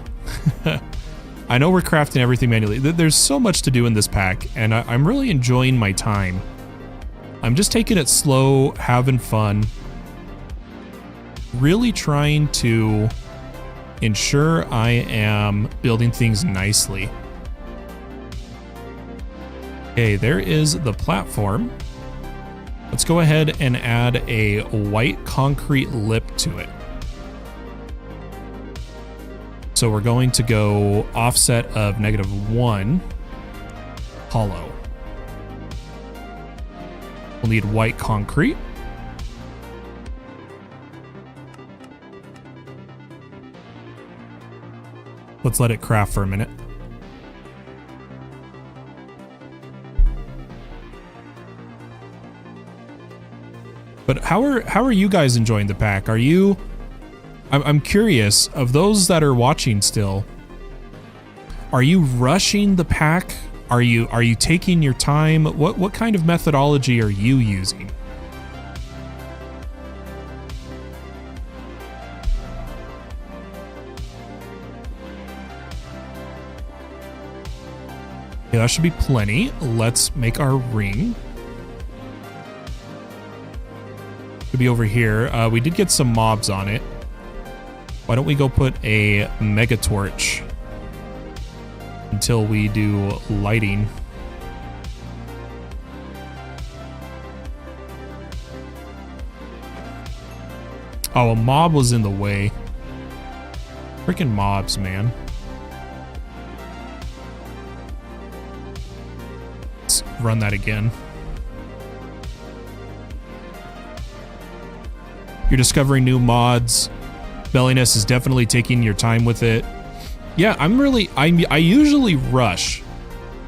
I know we're crafting everything manually. There's so much to do in this pack, and I'm really enjoying my time. I'm just taking it slow, having fun. Really trying to ensure I am building things nicely. Okay, there is the platform. Let's go ahead and add a white concrete lip to it. So we're going to go offset of -1, hollow. We'll need white concrete. Let's let it craft for a minute. But how are you guys enjoying the pack? Are you... I'm curious, of those that are watching still, are you rushing the pack? Are you taking your time? What kind of methodology are you using? Yeah, that should be plenty. Let's make our ring. Could be over here. We did get some mobs on it. Why don't we go put a mega torch until we do lighting? Oh, a mob was in the way. Freaking mobs, man. Let's run that again. You're discovering new mods. Belliness is definitely taking your time with it. Yeah, I usually rush,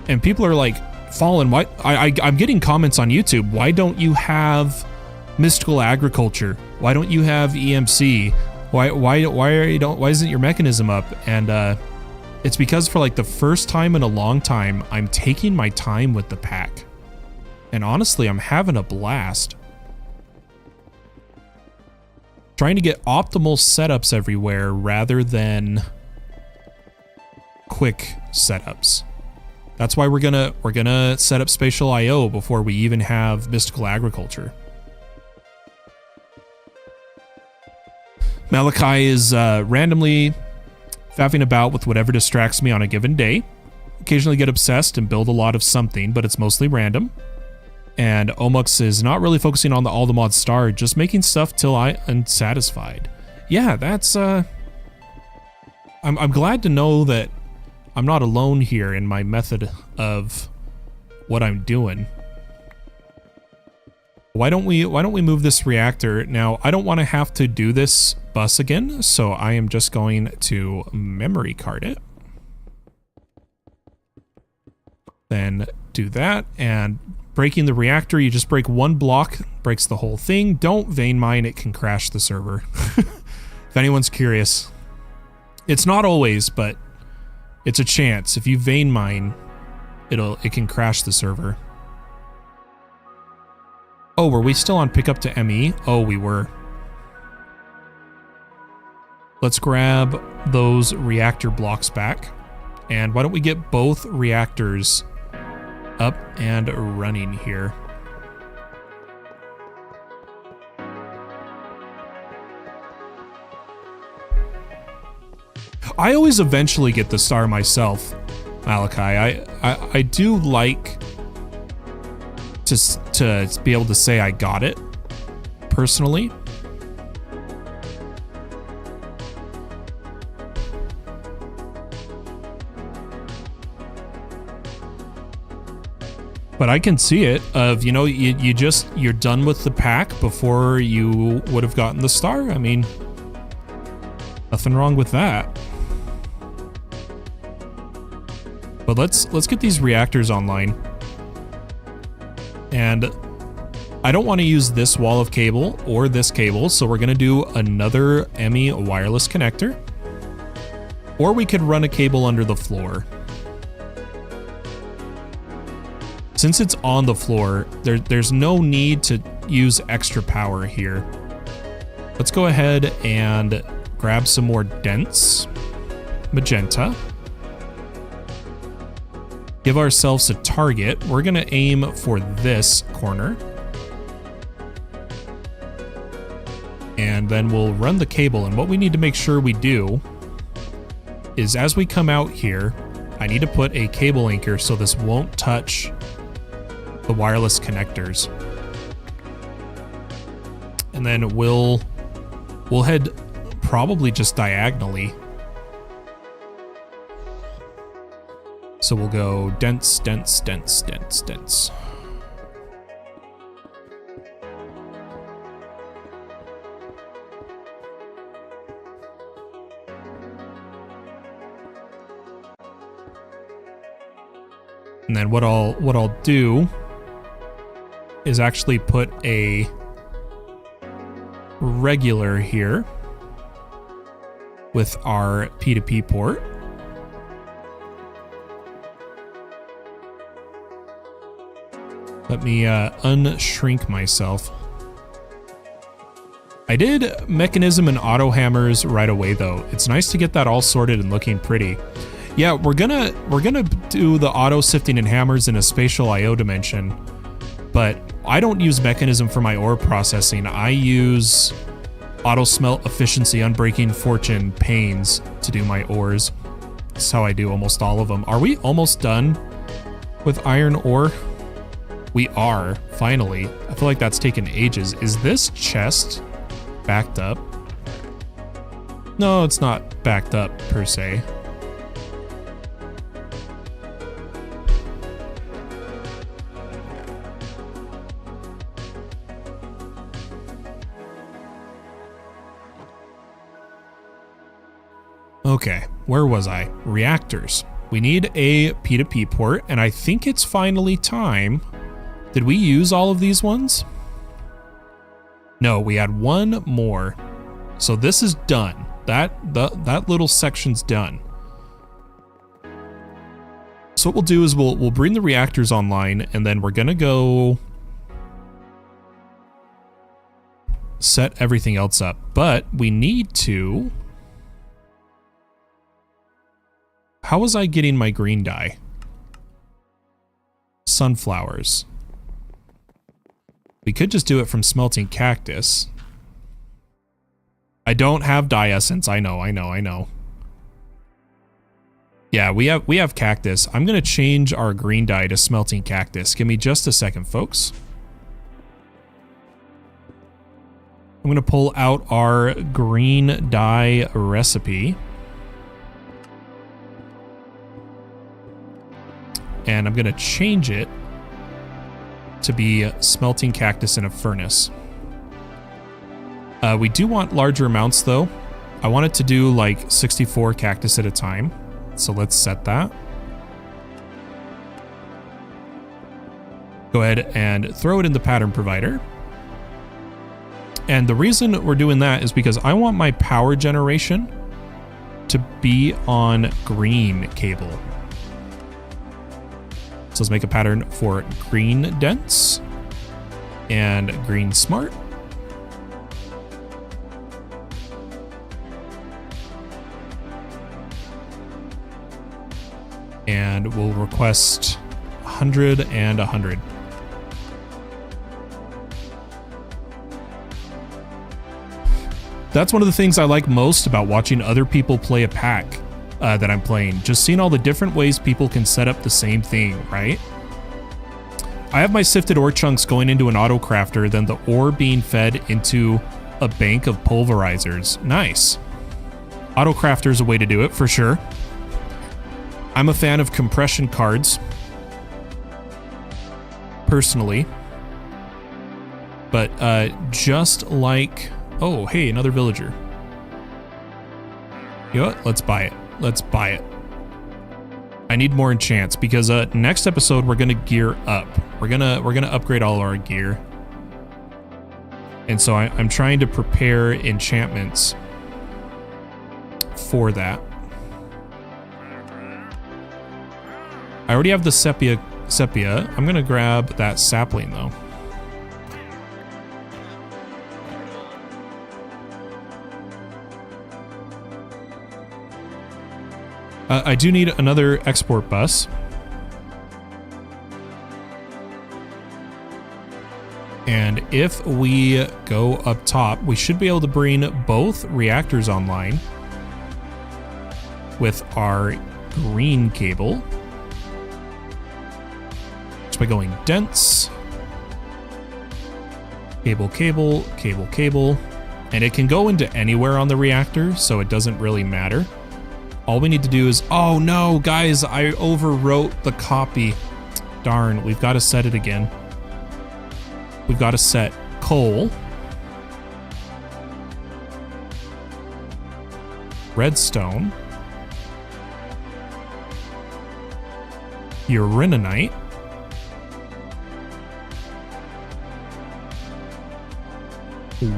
and people are like, Fallen, why? I'm getting comments on YouTube. Why don't you have mystical agriculture? Why don't you have EMC? Why isn't your mechanism up? And it's because for like the first time in a long time, I'm taking my time with the pack, and honestly, I'm having a blast. Trying to get optimal setups everywhere rather than quick setups. That's why we're gonna set up Spatial IO before we even have mystical agriculture. Malachi is randomly faffing about with whatever distracts me on a given day. Occasionally get obsessed and build a lot of something, but it's mostly random. And Omux is not really focusing on all the mods starred, just making stuff till I am satisfied. Yeah, that's I'm glad to know that I'm not alone here in my method of what I'm doing. Why don't we move this reactor? Now, I don't want to have to do this bus again, so I am just going to memory card it. Then do that, and breaking the reactor, you just break one block, breaks the whole thing. Don't vein mine, it can crash the server. If anyone's curious. It's not always, but it's a chance. If you vein mine, it can crash the server. Oh, were we still on pickup to ME? Oh, we were. Let's grab those reactor blocks back. And why don't we get both reactors up and running here. I always eventually get the star myself, Malachi. I do like to be able to say I got it personally. But I can see it of, you know, you're done with the pack before you would have gotten the star. I mean, nothing wrong with that. But let's get these reactors online. And I don't want to use this wall of cable or this cable, so we're going to do another ME wireless connector. Or we could run a cable under the floor. Since it's on the floor, there's no need to use extra power here. Let's go ahead and grab some more dense magenta. Give ourselves a target. We're going to aim for this corner. And then we'll run the cable. And what we need to make sure we do is as we come out here, I need to put a cable anchor so this won't touch the wireless connectors. And then we'll head probably just diagonally. So we'll go dense, dense, dense, dense, dense. And then what I'll do is actually put a regular here with our P2P port. Let me unshrink myself. I did mechanism and auto hammers right away though. It's nice to get that all sorted and looking pretty. Yeah, we're gonna do the auto sifting and hammers in a spatial IO dimension, but I don't use mechanism for my ore processing. I use auto smelt, efficiency, unbreaking, fortune, pains to do my ores. That's how I do almost all of them. Are we almost done with iron ore? We are, finally. I feel like that's taken ages. Is this chest backed up? No, it's not backed up per se. Okay, where was I? Reactors. We need a P2P port, and I think it's finally time. Did we use all of these ones? No, we had one more. So this is done. That little section's done. So what we'll do is we'll bring the reactors online, and then we're gonna go set everything else up. But we need to... How was I getting my green dye? Sunflowers. We could just do it from smelting cactus. I don't have dye essence. I know. Yeah, we have cactus. I'm gonna change our green dye to smelting cactus. Give me just a second, folks. I'm gonna pull out our green dye recipe. And I'm gonna change it to be smelting cactus in a furnace. We do want larger amounts though. I want it to do like 64 cactus at a time. So let's set that. Go ahead and throw it in the pattern provider. And the reason we're doing that is because I want my power generation to be on green cable. So let's make a pattern for green dense and green smart. And we'll request 100 and 100. That's one of the things I like most about watching other people play a pack that I'm playing. Just seeing all the different ways people can set up the same thing, right? I have my sifted ore chunks going into an auto crafter, then the ore being fed into a bank of pulverizers. Nice. Auto crafter is a way to do it for sure. I'm a fan of compression cards, personally. But just like... Oh, hey, another villager. You know what? Let's buy it. Let's buy it. I need more enchants because next episode we're gonna gear up. We're gonna upgrade all our gear. And so I'm trying to prepare enchantments for that. I already have the sepia. I'm gonna grab that sapling though. I do need another export bus. And if we go up top, we should be able to bring both reactors online with our green cable. Just by going dense, cable, cable, cable, cable. And it can go into anywhere on the reactor, so it doesn't really matter. All we need to do is, oh no, guys, I overwrote the copy. Darn, we've got to set it again. We've got to set coal, redstone, uraninite,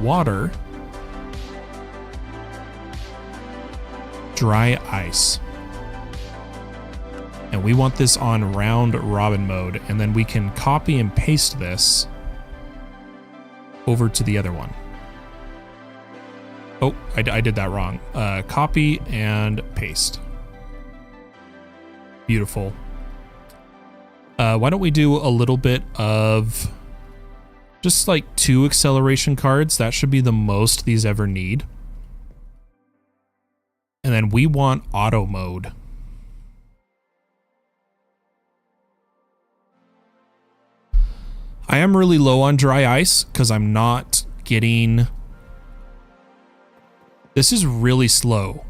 water, dry ice. And we want this on round robin mode, and then we can copy and paste this over to the other one. Oh, I did that wrong. Copy and paste. Beautiful. Why don't we do a little bit of just like 2 acceleration cards? That should be the most these ever need. And then we want auto mode. I am really low on dry ice because I'm not getting... This is really slow.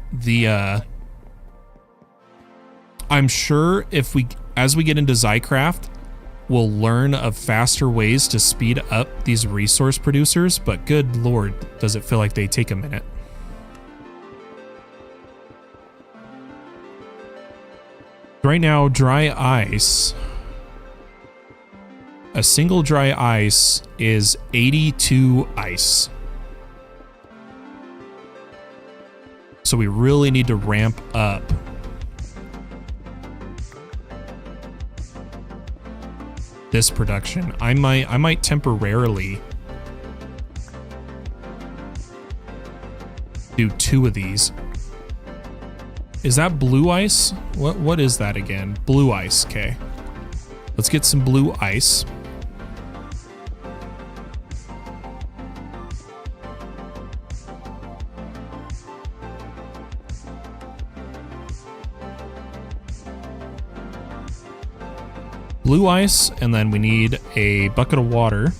I'm sure if as we get into Zycraft, we'll learn of faster ways to speed up these resource producers, but good lord, does it feel like they take a minute. Right now, dry ice... A single dry ice is 82 ice. So we really need to ramp up. This production. I might temporarily do 2 of these. Is that blue ice? What is that again? Blue ice, okay. Let's get some blue ice. Blue ice, and then we need a bucket of water.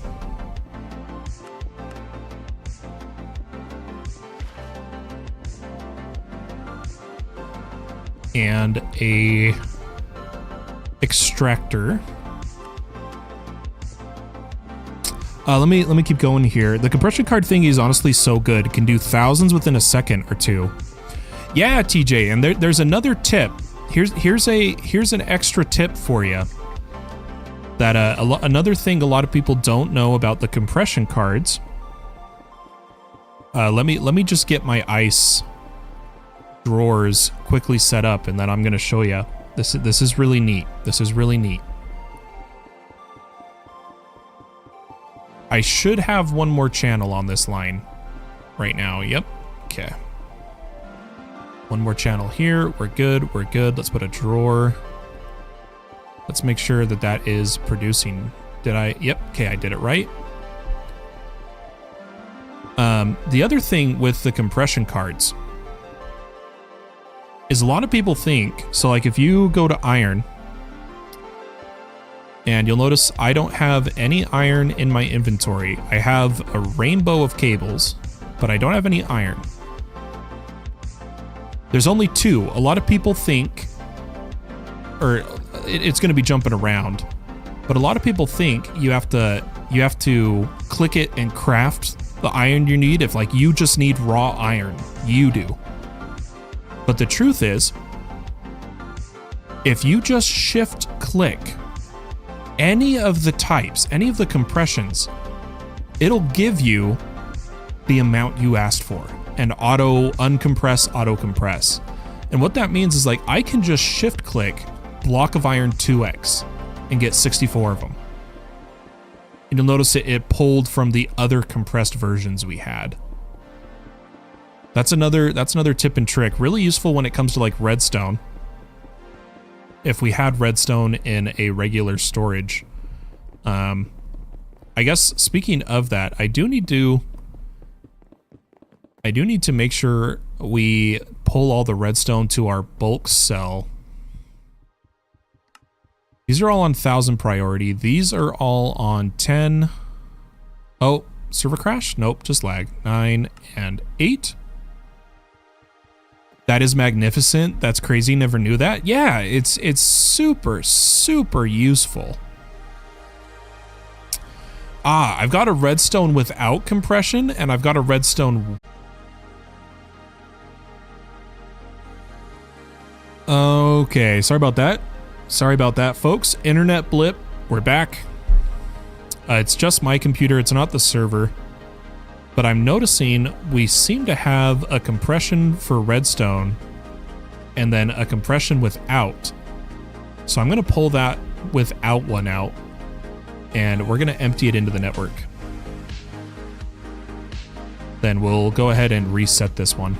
And a extractor. Let me keep going here. The compression card thingy is honestly so good. It can do thousands within a second or 2. Yeah, TJ, and there's another tip. Here's an extra tip for you. That another thing a lot of people don't know about the compression cards. Let me just get my ice drawers quickly set up, and then I'm gonna show you. This is really neat. This is really neat. I should have one more channel on this line right now. Yep. Okay. One more channel here. We're good. We're good. Let's put a drawer. Let's make sure that that is producing. Did I? Yep. Okay, I did it right. The other thing with the compression cards is a lot of people think, so like if you go to iron, and you'll notice I don't have any iron in my inventory. I have a rainbow of cables, but I don't have any iron. There's only 2. A lot of people think, or it's going to be jumping around, but a lot of people think you have to click it and craft the iron you need. If like you just need raw iron, you do. But the truth is, if you just shift click any of the types, any of the compressions, it'll give you the amount you asked for and auto uncompress, auto compress. And what that means is like I can just shift click block of iron 2x and get 64 of them. And you'll notice it pulled from the other compressed versions we had. That's another tip and trick. Really useful when it comes to like redstone. If we had redstone in a regular storage. I guess speaking of that, I do need to make sure we pull all the redstone to our bulk cell. These are all on 1000 priority. These are all on 10. Oh, server crash? Nope, just lag. 9 and 8. That is magnificent. That's crazy. Never knew that. Yeah, it's super, super useful. Ah, I've got a redstone without compression, and I've got a redstone. Okay, sorry about that. sorry about that, folks. Internet blip. We're back. It's just my computer. It's not the server. But I'm noticing we seem to have a compression for Redstone and then a compression without. So I'm going to pull that without one out and we're going to empty it into the network. Then we'll go ahead and reset this one.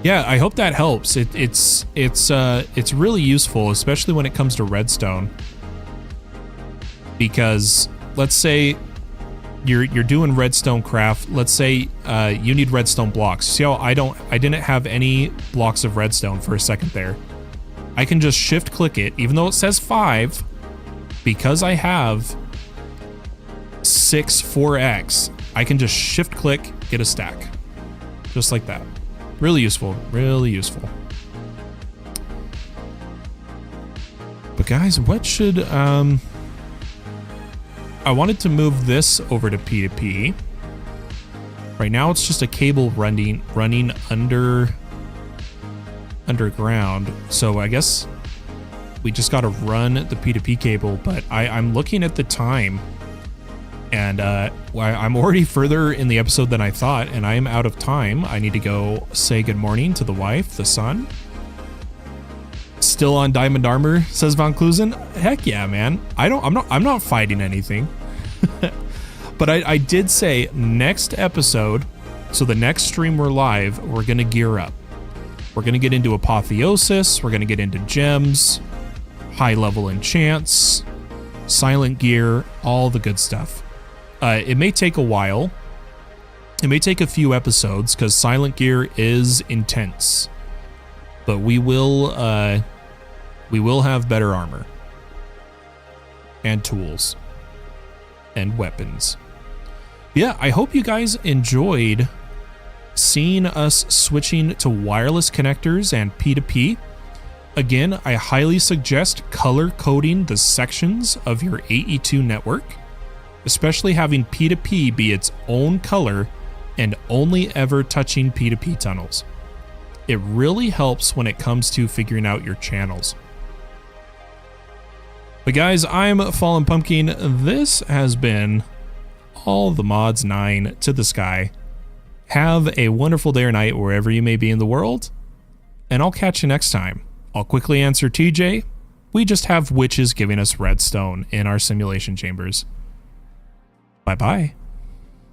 Yeah, I hope that helps. It's really useful, especially when it comes to Redstone. Because let's say you're doing redstone craft. Let's say you need redstone blocks. See how I didn't have any blocks of redstone for a second there. I can just shift click it, even though it says 5, because I have 6 4x. I can just shift click, get a stack, just like that. Really useful, really useful. But guys, what should I wanted to move this over to P2P. Right now it's just a cable running underground. So I guess we just got to run the P2P cable, but I'm looking at the time and I'm already further in the episode than I thought, and I am out of time. I need to go say good morning to the wife, the son. Still on diamond armor, says Von Klusen. Heck yeah, man. I'm not fighting anything. But I did say next episode, so the next stream we're live, we're gonna gear up. We're gonna get into apotheosis, we're gonna get into gems, high level enchants, silent gear, all the good stuff. It may take a while. It may take a few episodes because silent gear is intense. But we will have better armor and tools and weapons. Yeah, I hope you guys enjoyed seeing us switching to wireless connectors and P2P. Again, I highly suggest color coding the sections of your AE2 network, especially having P2P be its own color and only ever touching P2P tunnels. It really helps when it comes to figuring out your channels. But guys, I'm Fallen Pumpkin. This has been all the mods 9 to the sky. Have a wonderful day or night wherever you may be in the world, and I'll catch you next time. I'll quickly answer TJ. We just have witches giving us redstone in our simulation chambers. Bye-bye.